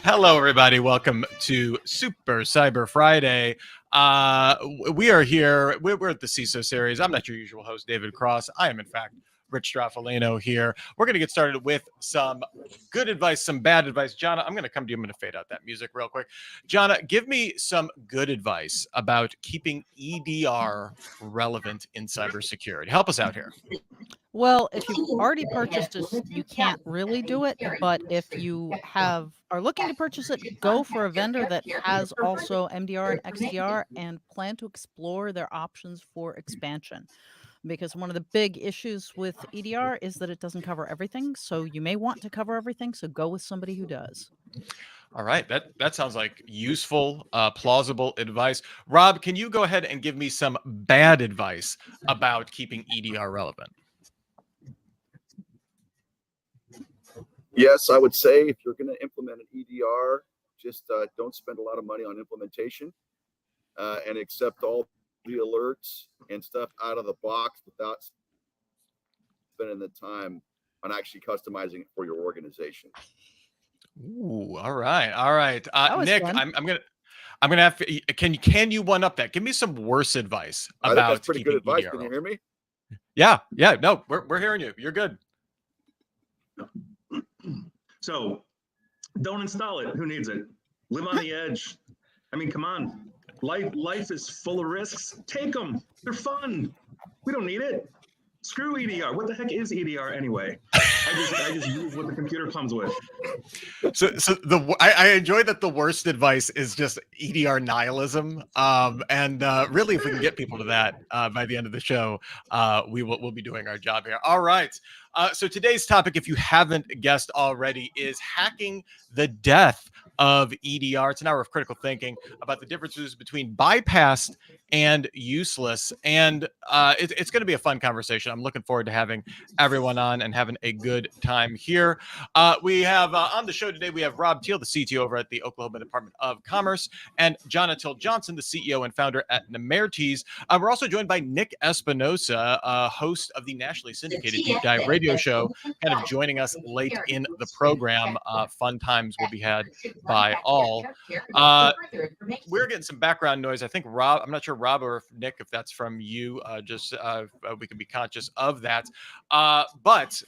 Hello, everybody. Welcome to Super Cyber Friday. We are here. We're at the CISO series. I'm not your usual host, David Cross. I am, in fact, Rich Straffolino here. We're going to get started with some good advice, some bad advice. Jana, I'm going to come to you. I'm going to fade out that music real quick. Jana, give me some good advice about keeping EDR relevant in cybersecurity. Help us out here. Well, if you've already purchased it, you can't really do it. But if you are looking to purchase it, go for a vendor that has also MDR and XDR and plan to explore their options for expansion. Because one of the big issues with EDR is that it doesn't cover everything. So you may want to cover everything. So go with somebody who does. All right, that sounds like useful, plausible advice. Rob, can you go ahead and give me some bad advice about keeping EDR relevant? Yes, I would say if you're going to implement an EDR, just don't spend a lot of money on implementation and accept all the alerts and stuff out of the box without spending the time on actually customizing it for your organization. Ooh, all right. Nick, fun. I'm gonna have to, can you one up that? Give me some worse advice I think that's about pretty keeping good advice. EDR Can you relevant. hear me? Yeah. No, we're hearing you. You're good. So don't install it. Who needs it? Live on the edge. I mean, come on. Life is full of risks. Take them. They're fun. We don't need it. Screw EDR. What the heck is EDR anyway? I just use what the computer comes with. So I enjoy that the worst advice is just EDR nihilism. And really, if we can get people to that by the end of the show, we'll be doing our job here. All right. So today's topic, if you haven't guessed already, is hacking the death of EDR. It's an hour of critical thinking about the differences between bypassed and useless. And it's going to be a fun conversation. I'm looking forward to having everyone on and having a good time here. We have on the show today, we have Rob Teal, the CTO over at the Oklahoma Department of Commerce, and Jonathan Johnson, the CEO and founder at Nemertes. We're also joined by Nick Espinosa, host of the nationally syndicated Deep Dive radio show, kind of joining us late in the program. Fun times will be had by all. We're getting some background noise. I think Rob, I'm not sure Rob or Nick, if that's from you, we can be conscious of that. But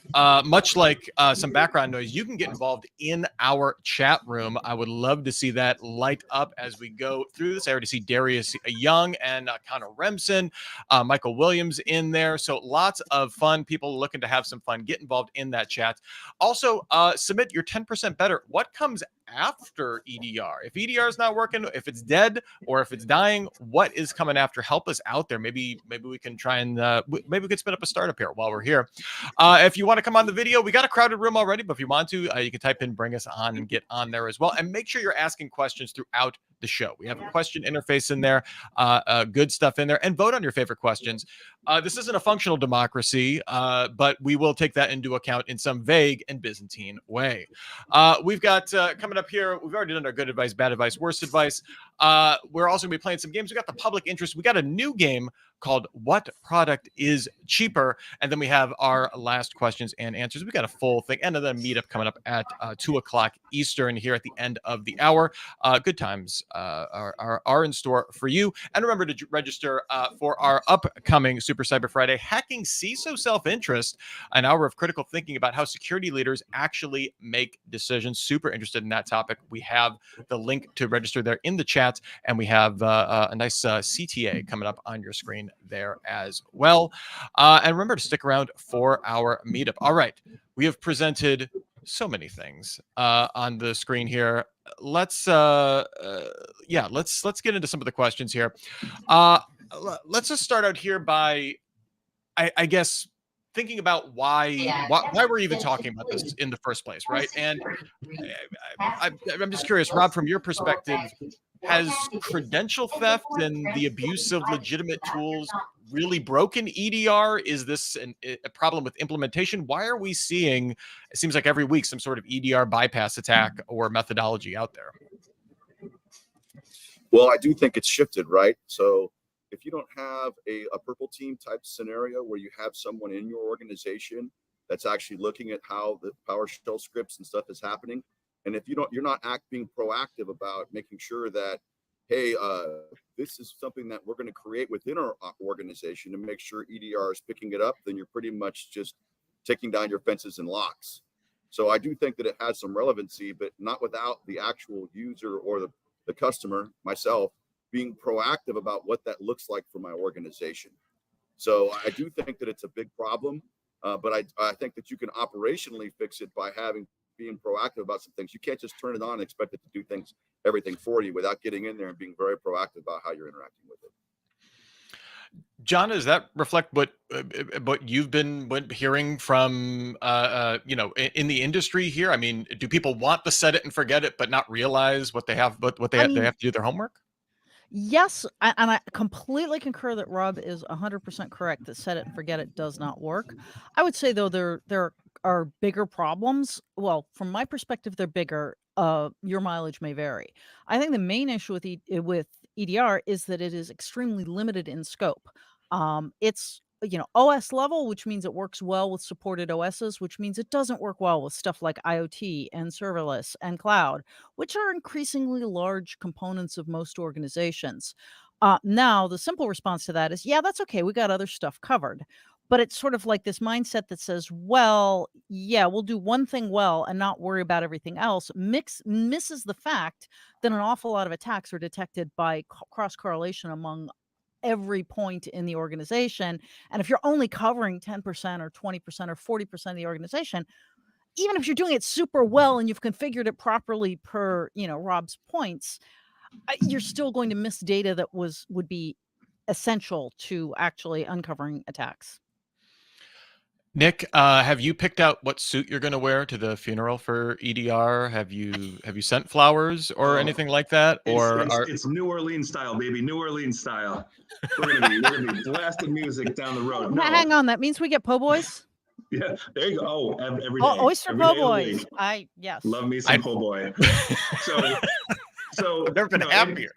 much like some background noise, you can get involved in our chat room. I would love to see that light up as we go through this. I already see Darius Young and Connor Remsen, Michael Williams in there. So lots of fun people looking to have some fun. Get involved in that chat. Also, submit your 10% better. What comes after EDR? If EDR is not working, if it's dead or if it's dying, what is coming after? Help us out there. Maybe we can try and maybe we could spin up a startup here while we're here. If you want to come on the video, we got a crowded room already, but if you want to, you can type in "bring us on" and get on there as well. And make sure you're asking questions throughout the show. We have a question interface in there, good stuff in there, and vote on your favorite questions. This isn't a functional democracy, but we will take that into account in some vague and Byzantine way. We've got coming up here, we've already done our good advice, bad advice, worst advice. We're also going to be playing some games. We got the public interest. We got a new game called What Product is Cheaper? And then we have our last questions and answers. We got a full thing and then a meetup coming up at 2 o'clock Eastern here at the end of the hour. Good times are in store for you. And remember to register for our upcoming Super Cyber Friday, Hacking CISO Self-Interest, an hour of critical thinking about how security leaders actually make decisions. Super interested in that topic. We have the link to register there in the chat, and we have a nice CTA coming up on your screen there as well. And remember to stick around for our meetup. All right, we have presented so many things on the screen here. Let's get into some of the questions here. Let's just start out here by, I guess, thinking about why we're even talking about this in the first place, right? And I'm just curious, Rob, from your perspective, has credential theft and the abuse of legitimate tools really broken EDR? Is this a problem with implementation? Why are we seeing, it seems like every week, some sort of EDR bypass attack or methodology out there? Well, I do think it's shifted, right? So if you don't have a purple team type scenario where you have someone in your organization that's actually looking at how the PowerShell scripts and stuff is happening, And if you're not being proactive about making sure that, hey, this is something that we're going to create within our organization to make sure EDR is picking it up, then you're pretty much just taking down your fences and locks. So I do think that it has some relevancy, but not without the actual user or the customer, myself, being proactive about what that looks like for my organization. So I do think that it's a big problem, but I think that you can operationally fix it by being proactive about some things. You can't just turn it on and expect it to do everything for you without getting in there and being very proactive about how you're interacting with it. John, does that reflect what you've been hearing from in the industry here? I mean, do people want to set it and forget it, but not realize what they have, they have to do their homework? Yes, and I completely concur that Rob is 100% correct that set it and forget it does not work. I would say, though, there are bigger problems. Well, from my perspective, they're bigger. Your mileage may vary. I think the main issue with EDR is that it is extremely limited in scope. It's OS level, which means it works well with supported OSs, which means it doesn't work well with stuff like IoT and serverless and cloud, which are increasingly large components of most organizations. Now, the simple response to that is, yeah, that's okay. We got other stuff covered. But it's sort of like this mindset that says, well, yeah, we'll do one thing well and not worry about everything else, misses the fact that an awful lot of attacks are detected by cross-correlation among every point in the organization. And if you're only covering 10% or 20% or 40% of the organization, even if you're doing it super well and you've configured it properly per, Rob's points, you're still going to miss data that would be essential to actually uncovering attacks. Nick, have you picked out what suit you're going to wear to the funeral for EDR? Have you sent flowers or anything like that? It's New Orleans style, baby. New Orleans style. We're gonna be blasting music down the road. No. Hang on, that means we get po' boys. Yeah, there you go. Oh, every day. Oyster po' boys. Yes. Love me some po' boy. So I've never been happier.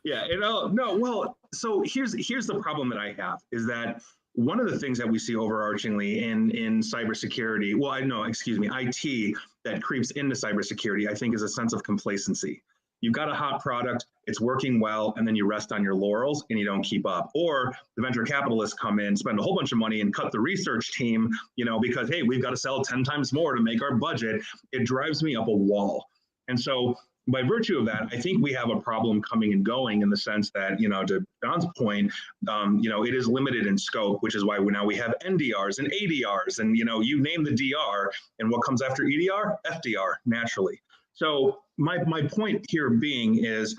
Yeah, no. Well, so here's the problem that I have is that one of the things that we see overarchingly in cybersecurity, IT that creeps into cybersecurity, I think is a sense of complacency. You've got a hot product, it's working well, and then you rest on your laurels and you don't keep up. Or the venture capitalists come in, spend a whole bunch of money and cut the research team, because, hey, we've got to sell 10 times more to make our budget. It drives me up a wall. And so by virtue of that, I think we have a problem coming and going in the sense that, to John's point, it is limited in scope, which is why now we have NDRs and ADRs and, you name the DR, and what comes after EDR? FDR, naturally. So my point here being is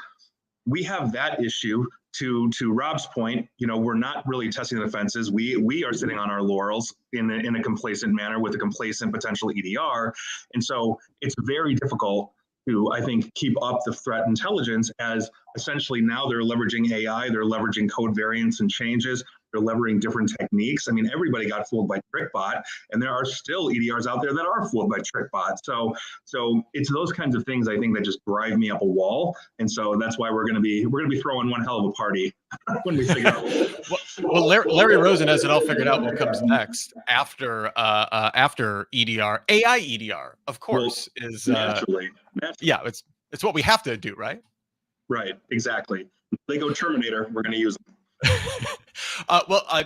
we have that issue. To Rob's point, we're not really testing the fences. We are sitting on our laurels in a complacent manner with a complacent potential EDR. And so it's very difficult to, I think, keep up the threat intelligence as essentially now they're leveraging AI, they're leveraging code variants and changes, they're leveraging different techniques. I mean, everybody got fooled by TrickBot, and there are still EDRs out there that are fooled by TrickBot. So it's those kinds of things I think that just drive me up a wall, and so that's why we're gonna be throwing one hell of a party when we figure out. Well, Larry Rosen has it all figured out. What comes next after EDR? AI EDR, of course, is naturally. Yeah, it's what we have to do, right? Right, exactly. Lego Terminator, we're going to use them.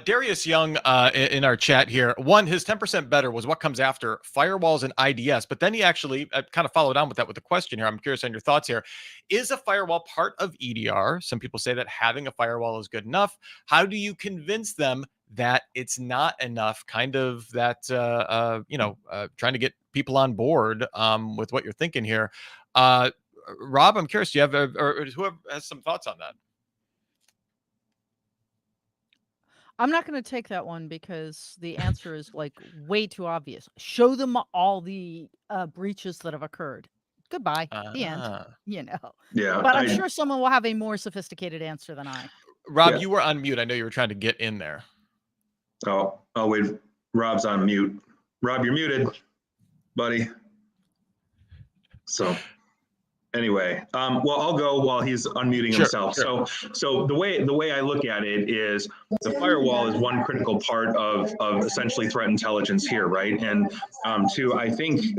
Darius Young in our chat here, his 10% better was what comes after firewalls and IDS, but then he actually kind of followed on with that with the question here. I'm curious on your thoughts here. Is a firewall part of EDR? Some people say that having a firewall is good enough. How do you convince them that it's not enough? Kind of that, trying to get people on board with what you're thinking here. Rob, I'm curious, do you have, or whoever has some thoughts on that? I'm not going to take that one because the answer is like way too obvious. Show them all the breaches that have occurred. Goodbye. The end. Yeah. But I'm sure someone will have a more sophisticated answer than I. Rob, you were on mute. I know you were trying to get in there. Oh, wait. Rob's on mute. Rob, you're muted, buddy. So anyway, well, I'll go while he's unmuting himself. Sure. So the way I look at it is the firewall is one critical part of essentially threat intelligence here, right? And two, I think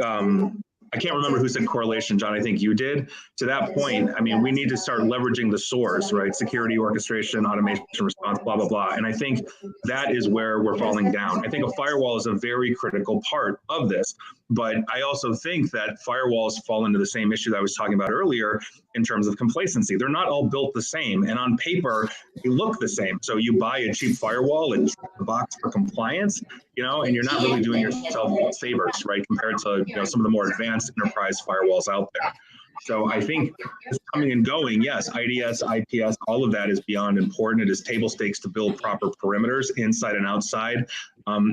I can't remember who said correlation, John. I think you did. To that point, I mean, we need to start leveraging the source, right? Security, orchestration, automation, response, blah, blah, blah. And I think that is where we're falling down. I think a firewall is a very critical part of this. But I also think that firewalls fall into the same issue that I was talking about earlier in terms of complacency. They're not all built the same. And on paper, they look the same. So you buy a cheap firewall and a box for compliance, you know, and you're not really doing yourself favors, right, compared to, you know, some of the more advanced enterprise firewalls out there. So I think it's coming and going. Yes, IDS, IPS, all of that is beyond important. It is table stakes to build proper perimeters inside and outside,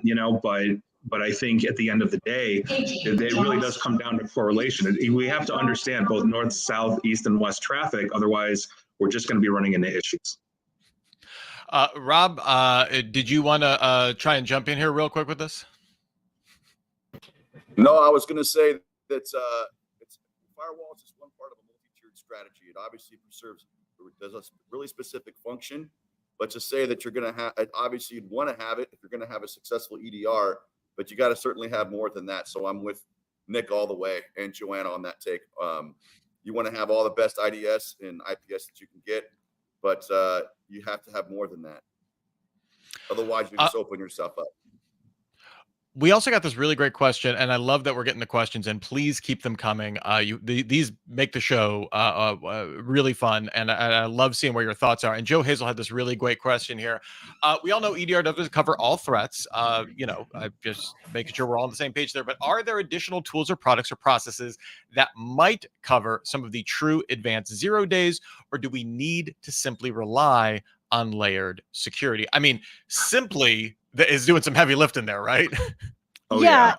you know, but I think at the end of the day, it really does come down to correlation. We have to understand both north, south, east, and west traffic. Otherwise, we're just going to be running into issues. Rob, did you want to try and jump in here real quick with this? No, I was going to say that it's firewalls is one part of a multi-tiered strategy. It obviously does a really specific function, but to say that you're going to have, obviously you'd want to have it if you're going to have a successful EDR, but you got to certainly have more than that. So I'm with Nick all the way and Joanna on that take. You want to have all the best IDS and IPS that you can get, but you have to have more than that. Otherwise, you just open yourself up. We also got this really great question, and I love that we're getting the questions, and please keep them coming. These make the show really fun, and I love seeing where your thoughts are. And Joe Hazel had this really great question here. We all know EDR doesn't cover all threats. You know, just making sure we're all on the same page there. But are there additional tools or products or processes that might cover some of the true advanced 0 days, or do we need to simply rely on layered security? I mean, simply is doing some heavy lifting there, right? Oh, yeah.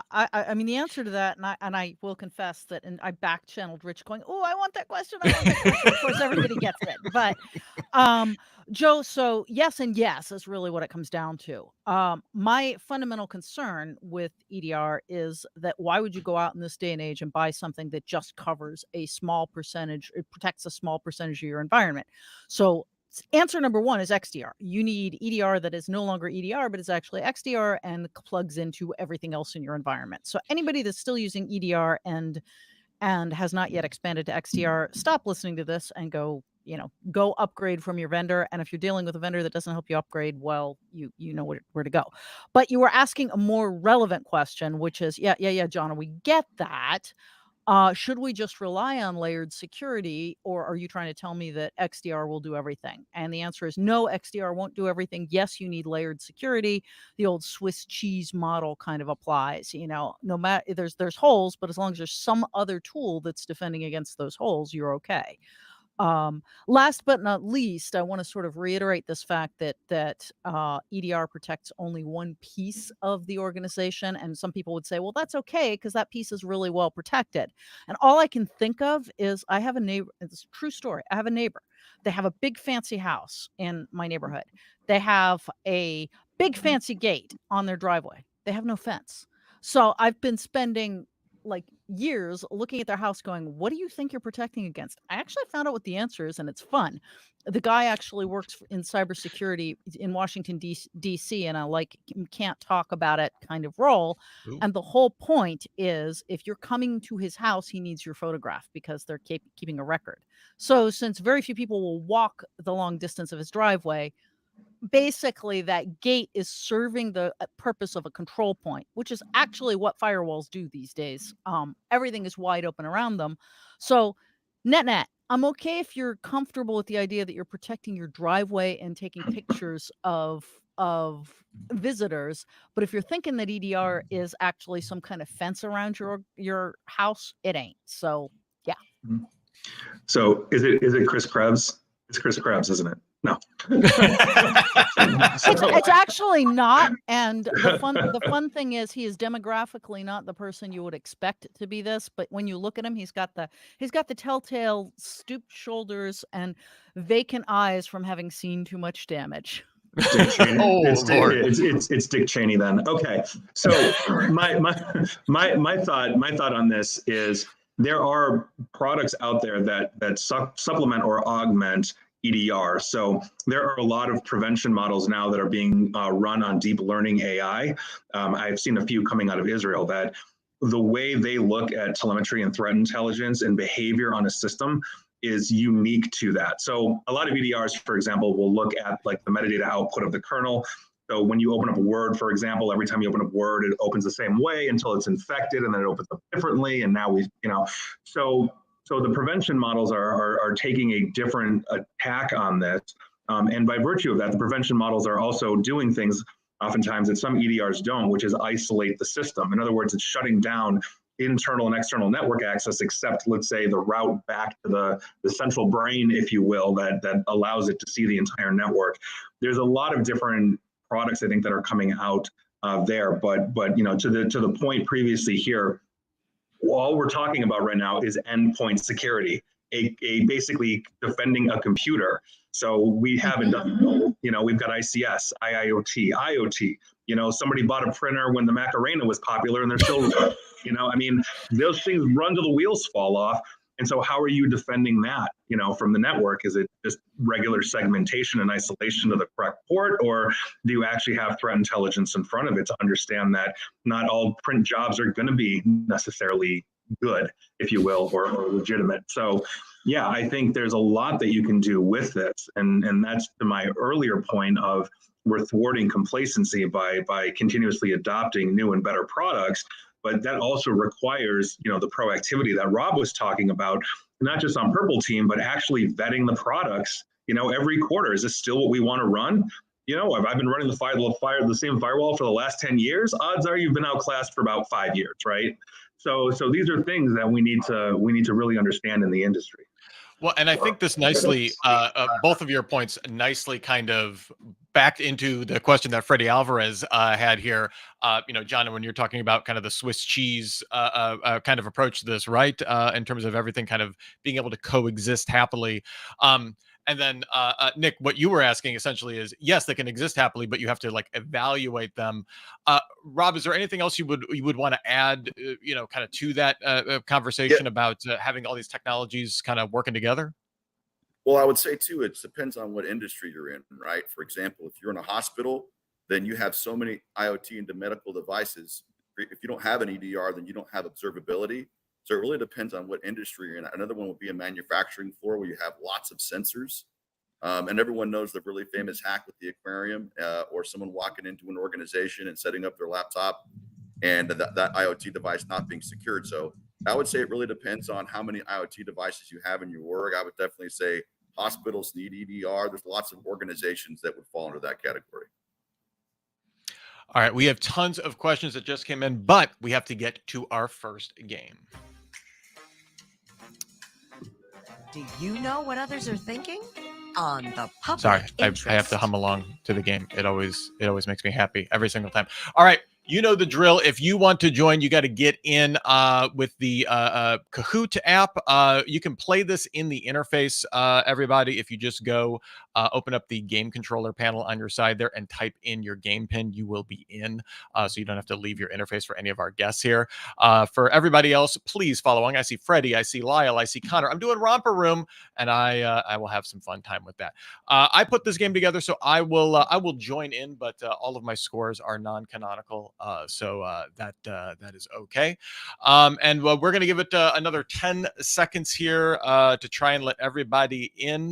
I mean, the answer to that, and I will confess that, and I back channeled Rich going, "Oh, I want that question. I want that question." Of course, everybody gets it, but Joe, so yes and yes is really what it comes down to. My fundamental concern with EDR is that why would you go out in this day and age and buy something that just covers a small percentage, it protects a small percentage of your environment? So answer number one is XDR. You need EDR that is no longer EDR, but is actually XDR and plugs into everything else in your environment. So anybody that's still using EDR and has not yet expanded to XDR, stop listening to this and go upgrade from your vendor. And if you're dealing with a vendor that doesn't help you upgrade, well, you know where to go. But you were asking a more relevant question, which is, yeah, John, we get that. Should we just rely on layered security, or are you trying to tell me that XDR will do everything? And the answer is no, XDR won't do everything. Yes, you need layered security. The old Swiss cheese model kind of applies. You know, no matter there's holes, but as long as there's some other tool that's defending against those holes, you're okay. Last but not least, I want to sort of reiterate this fact that EDR protects only one piece of the organization. And some people would say, well, that's okay, because that piece is really well protected. And all I can think of is I have a neighbor. It's a true story. I have a neighbor. They have a big fancy house in my neighborhood. They have a big fancy gate on their driveway. They have no fence. So I've been spending like years looking at their house going, what do you think you're protecting against? I actually found out what the answer is, and it's fun. The guy actually works in cybersecurity in Washington, D.C., and I can't talk about it kind of role. Ooh. And the whole point is if you're coming to his house, he needs your photograph because they're keeping a record. So since very few people will walk the long distance of his driveway, basically that gate is serving the purpose of a control point, which is actually what firewalls do these days. Everything is wide open around them. So net, I'm okay if you're comfortable with the idea that you're protecting your driveway and taking pictures of visitors. But if you're thinking that EDR is actually some kind of fence around your house, it ain't. So yeah. So is it Chris Krebs? It's Chris Krebs, isn't it? No. It's actually not. And the fun thing is he is demographically not the person you would expect to be this, but when you look at him, he's got the telltale stooped shoulders and vacant eyes from having seen too much damage. Dick Cheney. It's Dick Cheney then. Okay. So my thought on this is there are products out there that supplement or augment EDR. So there are a lot of prevention models now that are being run on deep learning AI. I've seen a few coming out of Israel that the way they look at telemetry and threat intelligence and behavior on a system is unique to that. So a lot of EDRs, for example, will look at like the metadata output of the kernel. So when you open up a Word, for example, every time you open up Word, it opens the same way until it's infected, and then it opens up differently. And now so the prevention models are taking a different attack on this. And by virtue of that, the prevention models are also doing things oftentimes that some EDRs don't, which is isolate the system. In other words, it's shutting down internal and external network access, except, let's say, the route back to the central brain, if you will, that allows it to see the entire network. There's a lot of different products, I think, that are coming out there. But to the point previously here, all we're talking about right now is endpoint security, a basically defending a computer. So we have industrial, we've got ICS, IIoT, IoT. Somebody bought a printer when the Macarena was popular, and they're still, those things run till the wheels fall off. And so how are you defending that, from the network? Is it just regular segmentation and isolation to the correct port, or do you actually have threat intelligence in front of it to understand that not all print jobs are going to be necessarily good, if you will, or legitimate? So yeah, I think there's a lot that you can do with this. And that's to my earlier point of we're thwarting complacency by continuously adopting new and better products. But that also requires, the proactivity that Rob was talking about, not just on Purple Team, but actually vetting the products, every quarter. Is this still what we want to run? I've been running the same firewall for the last 10 years. Odds are you've been outclassed for about 5 years, right? So these are things that we need to really understand in the industry. Well, and I think this nicely, both of your points nicely kind of backed into the question that Freddie Alvarez had here. John, when you're talking about kind of the Swiss cheese kind of approach to this, right? In terms of everything kind of being able to coexist happily. And then, Nick, what you were asking essentially is, yes, they can exist happily, but you have to evaluate them. Rob, is there anything else you would want to add, kind of to that conversation about having all these technologies kind of working together? Well, I would say too, it depends on what industry you're in, right? For example, if you're in a hospital, then you have so many IoT and medical devices. If you don't have an EDR, then you don't have observability. So it really depends on what industry you're in. Another one would be a manufacturing floor where you have lots of sensors. And everyone knows the really famous hack with the aquarium, or someone walking into an organization and setting up their laptop and that IoT device not being secured. So I would say it really depends on how many IoT devices you have in your org. I would definitely say hospitals need EDR. There's lots of organizations that would fall into that category. All right, we have tons of questions that just came in, but we have to get to our first game. Do you know what others are thinking? On the public Sorry, I have to hum along to the game. It always makes me happy every single time. All right, you know the drill. If you want to join, you got to get in with the Kahoot app. You can play this in the interface, everybody. If you just go open up the game controller panel on your side there and type in your game pin, you will be in. So you don't have to leave your interface for any of our guests here. For everybody else, please follow along. I see Freddie, I see Lyle, I see Connor. I'm doing Romper Room, and I will have some fun time with that. I put this game together, so I will join in, but all of my scores are non-canonical, so that is okay. And we're going to give it another 10 seconds here to try and let everybody in.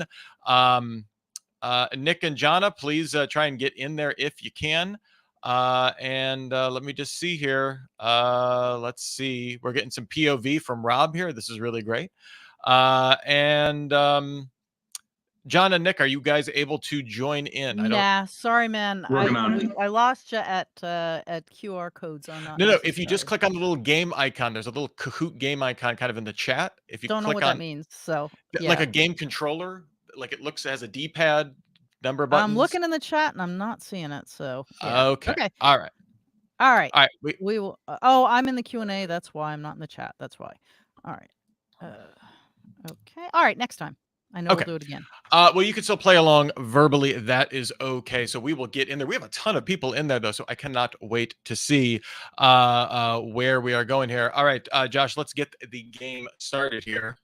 Nick and Jonna, please try and get in there if you can. And let me just see here. Let's see. We're getting some POV from Rob here. This is really great. John and Nick, are you guys able to join in? Nah, sorry, man. Working I lost you at QR codes on that. No. If you just click on the little game icon, there's a little Kahoot game icon kind of in the chat. If you don't know click what on that means, so like a game controller, like it looks as a D-pad, number buttons. I'm looking in the chat and I'm not seeing it. So okay. All right. All right. We will. Oh, I'm in the Q&A. That's why I'm not in the chat. That's why. All right. Okay. All right. Next time. I know we'll do it again. Well, you can still play along verbally. That is okay. So we will get in there. We have a ton of people in there, though, so I cannot wait to see where we are going here. All right, Josh, let's get the game started here.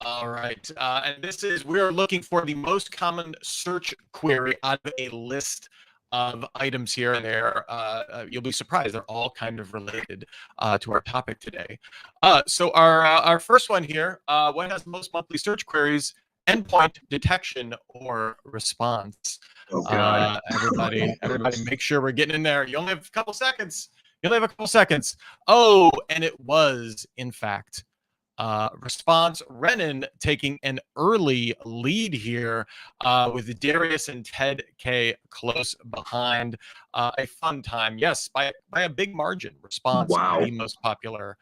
All right. And we are looking for the most common search query out of a list of items here and there. You'll be surprised; they're all kind of related to our topic today. So our first one here: what has the most monthly search queries? Endpoint detection or response? Oh God. Everybody, make sure we're getting in there. You only have a couple seconds. Oh, and it was, in fact, response. Renan taking an early lead here with Darius and Ted K close behind. A fun time, yes, by a big margin. Response, Wow. the most popular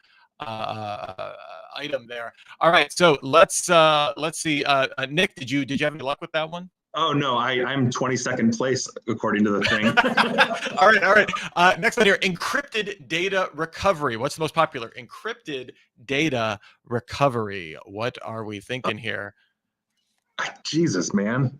item there. All right, so let's see. Nick, did you have any luck with that one? Oh no, I'm 22nd place according to the thing. All right. Next one here: encrypted data recovery. What's the most popular? Encrypted data recovery. What are we thinking here? Jesus, man.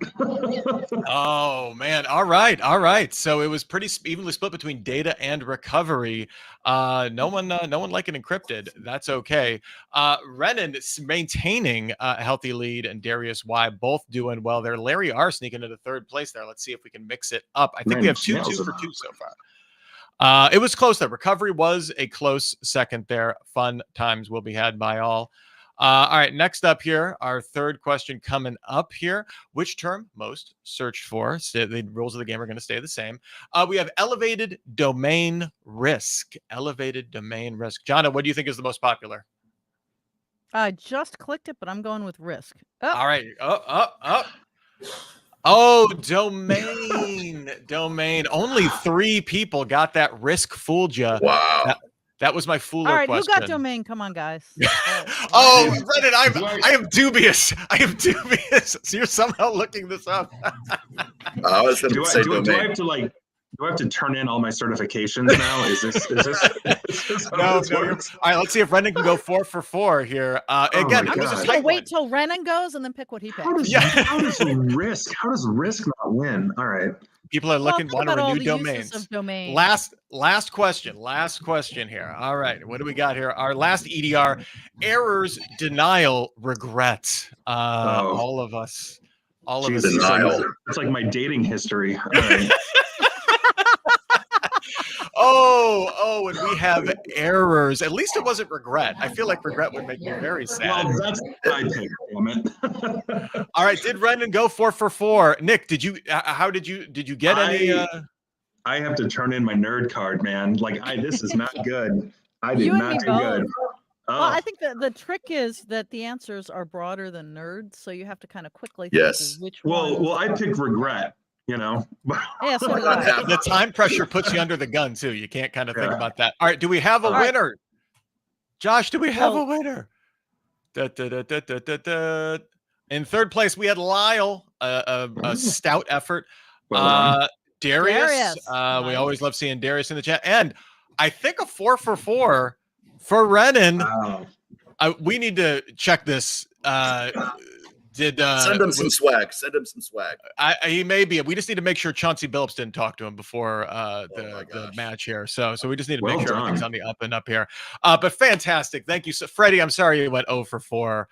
Oh man. All right. So it was pretty evenly split between data and recovery. No one liking encrypted. That's okay. Renan maintaining a healthy lead, and Darius Y both doing well there. Larry R sneaking into third place there. Let's see if we can mix it up. I think we have 2 for 2 so far. It was close there. Recovery was a close second there. Fun times will be had by all. All right, next up here, our third question coming up here. Which term most searched for? So the rules of the game are going to stay the same. We have elevated domain risk. Elevated domain risk. Jana, what do you think is the most popular? I just clicked it, but I'm going with risk. Oh. All right. Oh, domain. Only 3 people got that. Risk fooled you. Wow. That was my fooler All right, question. who got domain? Come on, guys. Oh, Reddit, I am dubious. So you're somehow looking this up. I was going do to say I domain. have to do I have to turn in all my certifications now? Is this No. All right, let's see if Renan can go 4 for 4 here. Again, my it was a God. tight Wait one. till Renan goes and then pick what he picks. How does risk not win? All right. People are looking, think want to about all renew the uses domains. of domain. Last question here. All right, what do we got here? Our last EDR: errors, denial, regret. All of us. Jesus, Denial. it's like my dating history. All right. Oh, and we have errors. At least it wasn't regret. I feel like regret would make me very sad. Well, that's my pick, damn it. All right, did Renan go 4 for 4? Nick, did you? How did you get any? I have to turn in my nerd card, man. This is not good. I did You and not me do both. good. Well, Oh, I think that the trick is that the answers are broader than nerds, so you have to kind of quickly Yes. think which well, ones. I picked regret. You know. Yeah, so did I. The time pressure puts you under the gun too. You can't kind of think Yeah. about that. All right, do we have a All right. winner? Josh, do we have So- a winner? In third place, we had Lyle, a stout effort. Well done. Darius, we Nice. always love seeing Darius in the chat. And I think a 4 for 4 for Renan. Wow. We need to check this. Send him some swag. He may be. We just need to make sure Chauncey Billups didn't talk to him before the match here. So we just need to make sure everything's on the up and up here. But fantastic. Thank you. So Freddie, I'm sorry you went 0 for 4.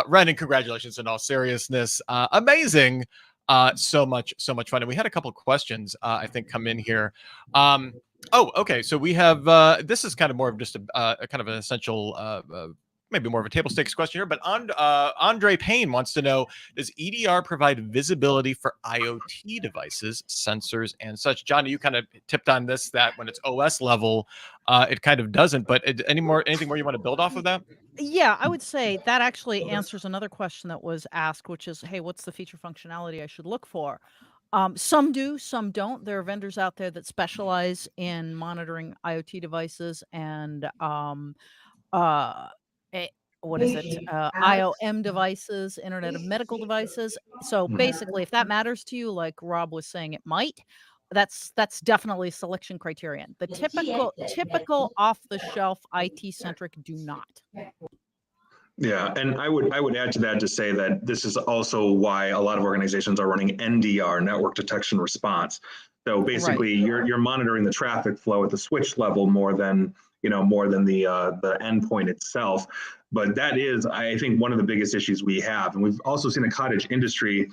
Renan, congratulations in all seriousness. Amazing. So much fun. And we had a couple of questions, I think, come in here. Okay. So we have, this is kind of more of just a kind of an essential, maybe more of a table stakes question here, but Andre Payne wants to know, does EDR provide visibility for IoT devices, sensors, and such? Johnny, you kind of tipped on this, that when it's OS level, it kind of doesn't, but anything more you want to build off of that? Yeah, I would say that actually answers another question that was asked, which is, hey, what's the feature functionality I should look for? Some do, some don't. There are vendors out there that specialize in monitoring IoT devices and what is it? IOM devices, Internet of Medical Devices. So basically, if that matters to you, like Rob was saying, it might. That's definitely a selection criterion. The typical off-the-shelf IT-centric do not. Yeah, and I would add to that to say that this is also why a lot of organizations are running NDR, network detection response. So basically, you're monitoring the traffic flow at the switch level more than the endpoint itself. But that is, I think, one of the biggest issues we have, and we've also seen a cottage industry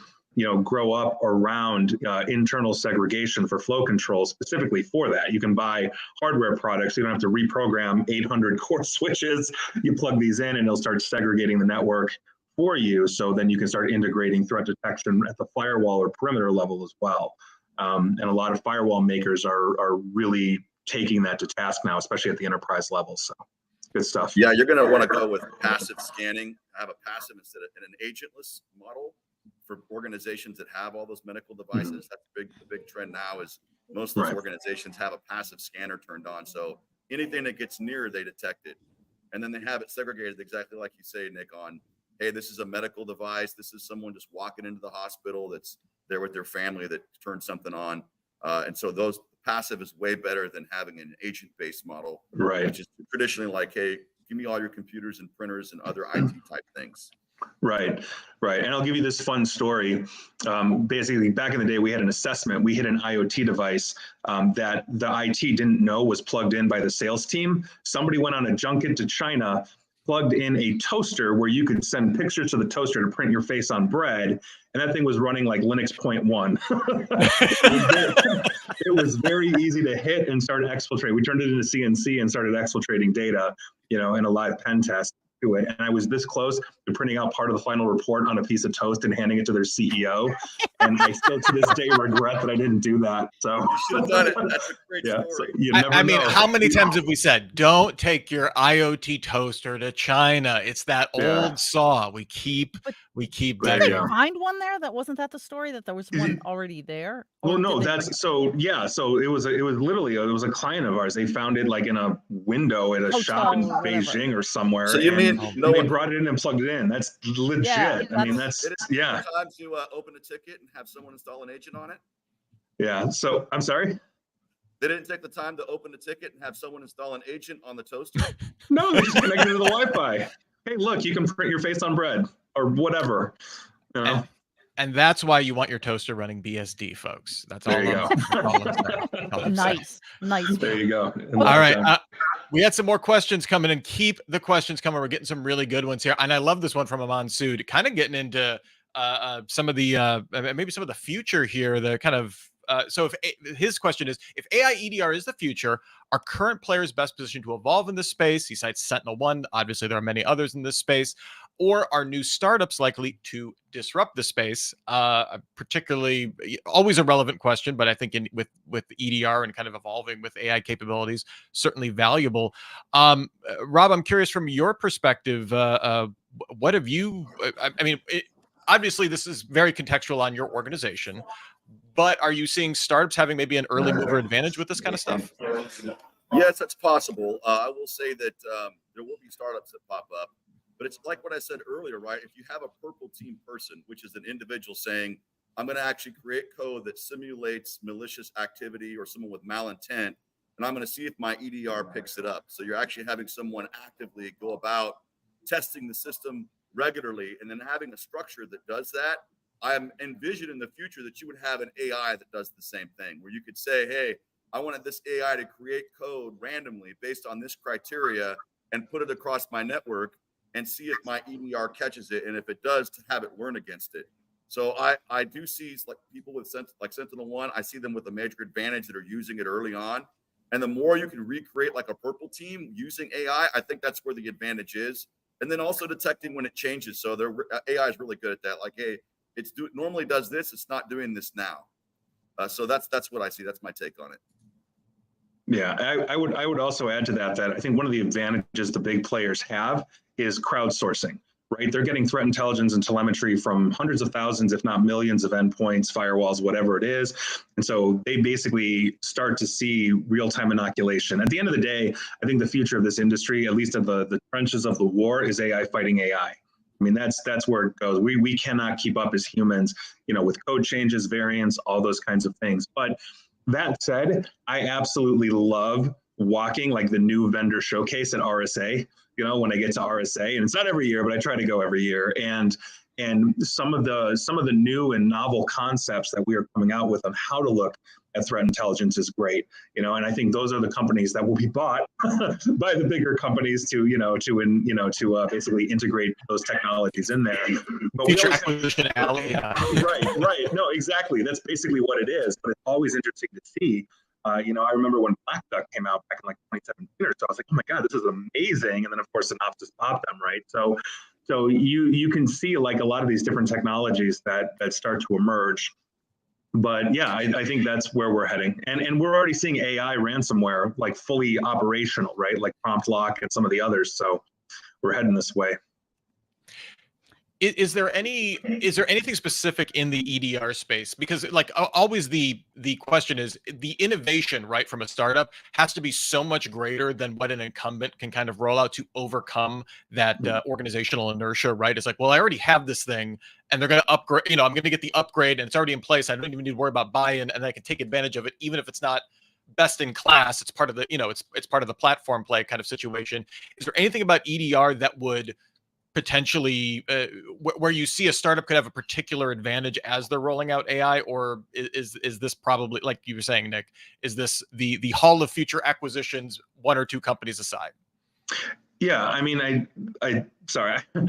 grow up around internal segregation for flow control specifically for that. You can buy hardware products. You don't have to reprogram 800 core switches. You plug these in and it'll start segregating the network for you. So then you can start integrating threat detection at the firewall or perimeter level as well. And a lot of firewall makers are really taking that to task now, especially at the enterprise level. So good stuff. Yeah, you're going to want to go with passive scanning, have a passive instead of an agentless model for organizations that have all those medical devices. That's the big trend now is most of those organizations have a passive scanner turned on. So anything that gets near, they detect it. And then they have it segregated exactly like you say, Nick, on, hey, this is a medical device. This is someone just walking into the hospital that's there with their family that turned something on. And so those passive is way better than having an agent-based model, which is traditionally like, hey, give me all your computers and printers and other IT type things. Right. And I'll give you this fun story. Basically, back in the day, we had an assessment. We hit an IoT device that the IT didn't know was plugged in by the sales team. Somebody went on a junket to China, plugged in a toaster where you could send pictures to the toaster to print your face on bread. And that thing was running like Linux 0.1. It was very easy to hit and start exfiltrating. We turned it into CNC and started exfiltrating data, in a live pen test to it. And I was this close to printing out part of the final report on a piece of toast and handing it to their CEO. And I still to this day regret that I didn't do that. So you should have done it. That's a great story. So you never I mean, know. how many times have we said, don't take your IoT toaster to China? It's that old saw. We keep Did they find one there? Wasn't that the story that there was one already there? Well, no, so it was literally a client of ours. They found it like in a window at a shop in Beijing or somewhere. So you mean they brought it in and plugged it in? That's legit. Yeah, I mean, that's time to open a ticket and have someone install an agent on it? Yeah. So I'm sorry. They didn't take the time to open the ticket and have someone install an agent on the toaster? No, they just connected to the Wi-Fi. Hey, look, you can print your face on bread or whatever. And that's why you want your toaster running BSD, folks. That's all. There you go. Nice. There you go. All right. We had some more questions coming in. Keep the questions coming. We're getting some really good ones here. And I love this one from Aman Sood, kind of getting into some of the maybe some of the future here. The kind of so if his question is, if AI EDR is the future, are current players best positioned to evolve in this space? He cites SentinelOne. Obviously, there are many others in this space. Or are new startups likely to disrupt the space? Particularly, always a relevant question, but I think with EDR and kind of evolving with AI capabilities, certainly valuable. Rob, I'm curious from your perspective, what have you? I mean, obviously, this is very contextual on your organization, but are you seeing startups having maybe an early mover advantage with this kind of stuff? Yes, that's possible. I will say that there will be startups that pop up. But it's like what I said earlier, right? If you have a purple team person, which is an individual saying, I'm going to actually create code that simulates malicious activity or someone with malintent, and I'm going to see if my EDR picks it up. So you're actually having someone actively go about testing the system regularly and then having a structure that does that. I'm envisioning in the future that you would have an AI that does the same thing, where you could say, hey, I wanted this AI to create code randomly based on this criteria and put it across my network and see if my EDR catches it, and if it does, to have it learn against it. So I do see like people with like SentinelOne, I see them with a major advantage that are using it early on. And the more you can recreate like a purple team using AI, I think that's where the advantage is. And then also detecting when it changes. So their AI is really good at that. Like, hey, it normally does this, it's not doing this now. So that's what I see. That's my take on it. Yeah, I would also add to that I think one of the advantages the big players have is crowdsourcing, right? They're getting threat intelligence and telemetry from hundreds of thousands, if not millions of endpoints, firewalls, whatever it is. And so they basically start to see real-time inoculation. At the end of the day, I think the future of this industry, at least of the trenches of the war, is AI fighting AI. I mean, that's where it goes. We cannot keep up as humans, with code changes, variants, all those kinds of things. But that said, I absolutely love walking like the new vendor showcase at RSA, when I get to RSA, and it's not every year, but I try to go every year. And some of the new and novel concepts that we are coming out with on how to look at threat intelligence is great, and I think those are the companies that will be bought by the bigger companies to basically integrate those technologies in there. But Future acquisition alley. right. No, exactly. That's basically what it is. But it's always interesting to see. I remember when Black Duck came out back in like 2017 or so, I was like, oh my God, this is amazing. And then of course Synopsys bought them, right? So you can see like a lot of these different technologies that start to emerge. But yeah, I think that's where we're heading. And we're already seeing AI ransomware like fully operational, right? Like Prompt Lock and some of the others. So we're heading this way. Is there anything specific in the EDR space? Because like always the question is the innovation, right, from a startup has to be so much greater than what an incumbent can kind of roll out to overcome that organizational inertia, right? It's like, well, I already have this thing and they're going to upgrade, I'm going to get the upgrade and it's already in place. I don't even need to worry about buy-in and I can take advantage of it, even if it's not best in class. It's part of the, it's part of the platform play kind of situation. Is there anything about EDR that would potentially where you see a startup could have a particular advantage as they're rolling out AI, or is this probably, like you were saying, Nick, is this the hall of future acquisitions, one or two companies aside? Yeah, I mean, I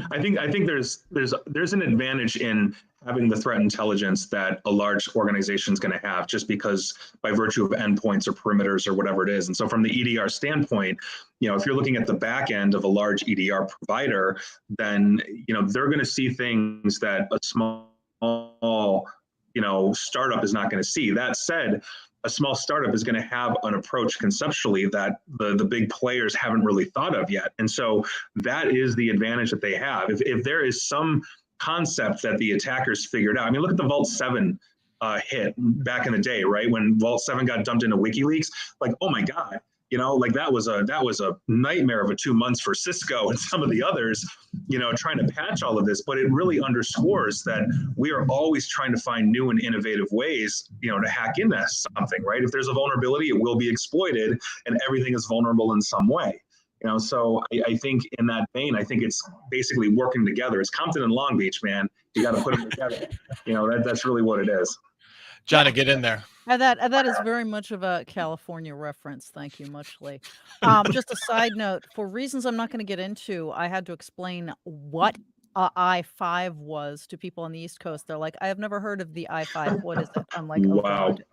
think there's an advantage in having the threat intelligence that a large organization is going to have, just because by virtue of endpoints or perimeters or whatever it is. And so from the EDR standpoint, if you're looking at the back end of a large EDR provider, then they're going to see things that a small startup is not going to see. That said, a small startup is going to have an approach conceptually that the big players haven't really thought of yet. And so that is the advantage that they have. If there is some concept that the attackers figured out, I mean, look at the Vault 7 hit back in the day, right? When Vault 7 got dumped into WikiLeaks, like, oh my God, like that was a nightmare of a 2 months for Cisco and some of the others, trying to patch all of this. But it really underscores that we are always trying to find new and innovative ways, to hack into something, right? If there's a vulnerability, it will be exploited, and everything is vulnerable in some way. So I think in that vein, I think it's basically working together. It's Compton and Long Beach, man. You got to put them together. That's really what it is. Johnny, get in there. And that is very much of a California reference. Thank you, Muchly. Just a side note, for reasons I'm not going to get into, I had to explain what I-5 was to people on the East Coast. They're like, I have never heard of the I-5. What is it? I'm like, oh, wow. God.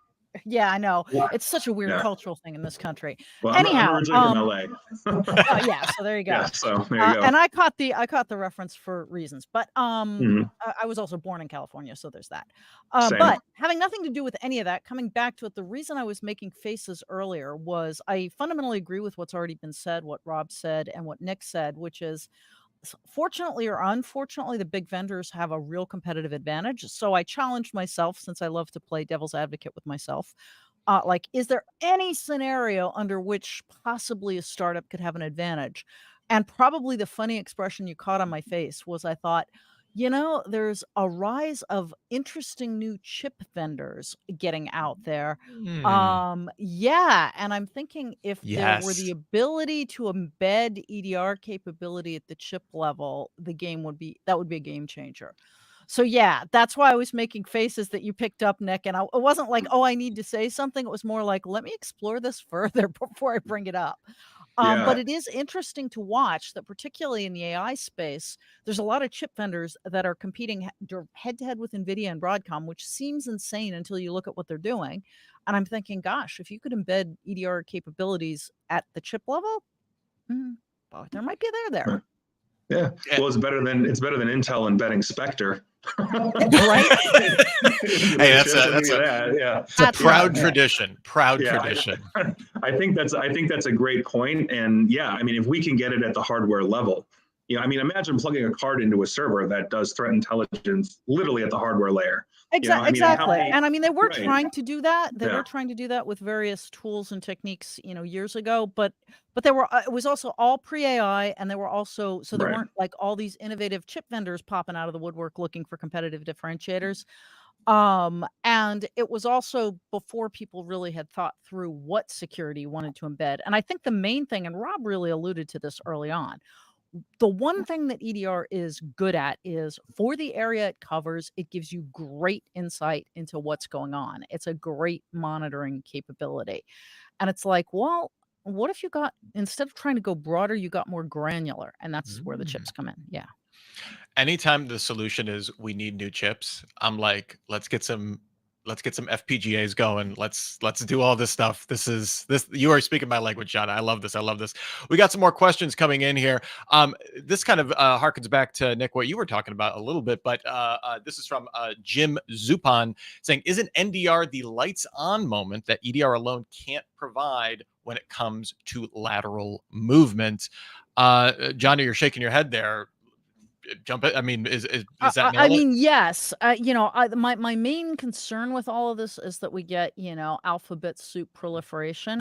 Yeah, I know. It's such a weird cultural thing in this country. Well, anyhow, I'm originally from LA. yeah, so there you go. Yeah, so there you go. And I caught the reference for reasons, but I was also born in California, so there's that. But having nothing to do with any of that, coming back to it, the reason I was making faces earlier was I fundamentally agree with what's already been said, what Rob said, and what Nick said, which is, fortunately or unfortunately, the big vendors have a real competitive advantage. So I challenged myself, since I love to play devil's advocate with myself. Like, is there any scenario under which possibly a startup could have an advantage? And probably the funny expression you caught on my face was, I thought, there's a rise of interesting new chip vendors getting out there. Yeah. And I'm thinking if there were the ability to embed EDR capability at the chip level, that would be a game changer. So yeah, that's why I was making faces that you picked up, Nick. And it wasn't like, oh, I need to say something. It was more like, let me explore this further before I bring it up. But it is interesting to watch that, particularly in the AI space, there's a lot of chip vendors that are competing head to head with NVIDIA and Broadcom, which seems insane until you look at what they're doing. And I'm thinking, gosh, if you could embed EDR capabilities at the chip level, there might be there. Yeah. Well, it's better than Intel embedding Spectre. Right. Hey, that's a proud tradition. Tradition. I think that's a great point. And yeah, I mean, if we can get it at the hardware level, I mean, imagine plugging a card into a server that does threat intelligence literally at the hardware layer. Exactly. And I mean, they were trying to do that. They were trying to do that with various tools and techniques, years ago. But they were, it was also all pre-AI, and they were also, so there weren't like all these innovative chip vendors popping out of the woodwork looking for competitive differentiators. And it was also before people really had thought through what security you wanted to embed. And I think the main thing, and Rob really alluded to this early on, the one thing that EDR is good at is for the area it covers, it gives you great insight into what's going on. It's a great monitoring capability. And it's like, well, what if you got, instead of trying to go broader, you got more granular? And that's where the chips come in. Yeah. Anytime the solution is we need new chips, I'm like, let's get some FPGAs going. Let's do all this stuff. This you are speaking my language, John. I love this. I love this. We got some more questions coming in here. This kind of harkens back to Nick, what you were talking about a little bit, but this is from Jim Zupan saying, isn't NDR the lights on moment that EDR alone can't provide when it comes to lateral movement? John, you're shaking your head there. Jump it. I mean, is that nail I it? mean, yes. My main concern with all of this is that we get, alphabet soup proliferation.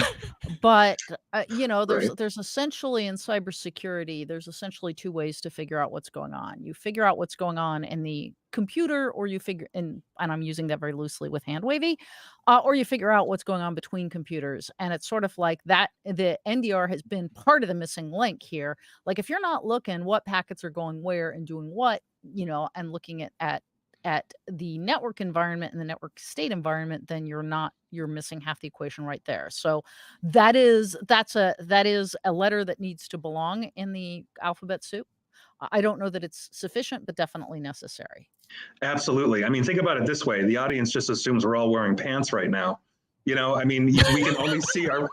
But there's essentially, in cybersecurity, there's essentially two ways to figure out what's going on. You figure out what's going on in the computer, or you figure, and I'm using that very loosely with hand wavy, or you figure out what's going on between computers. And it's sort of like that. The NDR has been part of the missing link here. Like, if you're not looking what packets are going where and doing what, and looking at the network environment and the network state environment, then you're missing half the equation right there. So that is a letter that needs to belong in the alphabet soup. I don't know that it's sufficient, but definitely necessary. Absolutely. I mean, think about it this way. The audience just assumes we're all wearing pants right now. I mean, we can only see our,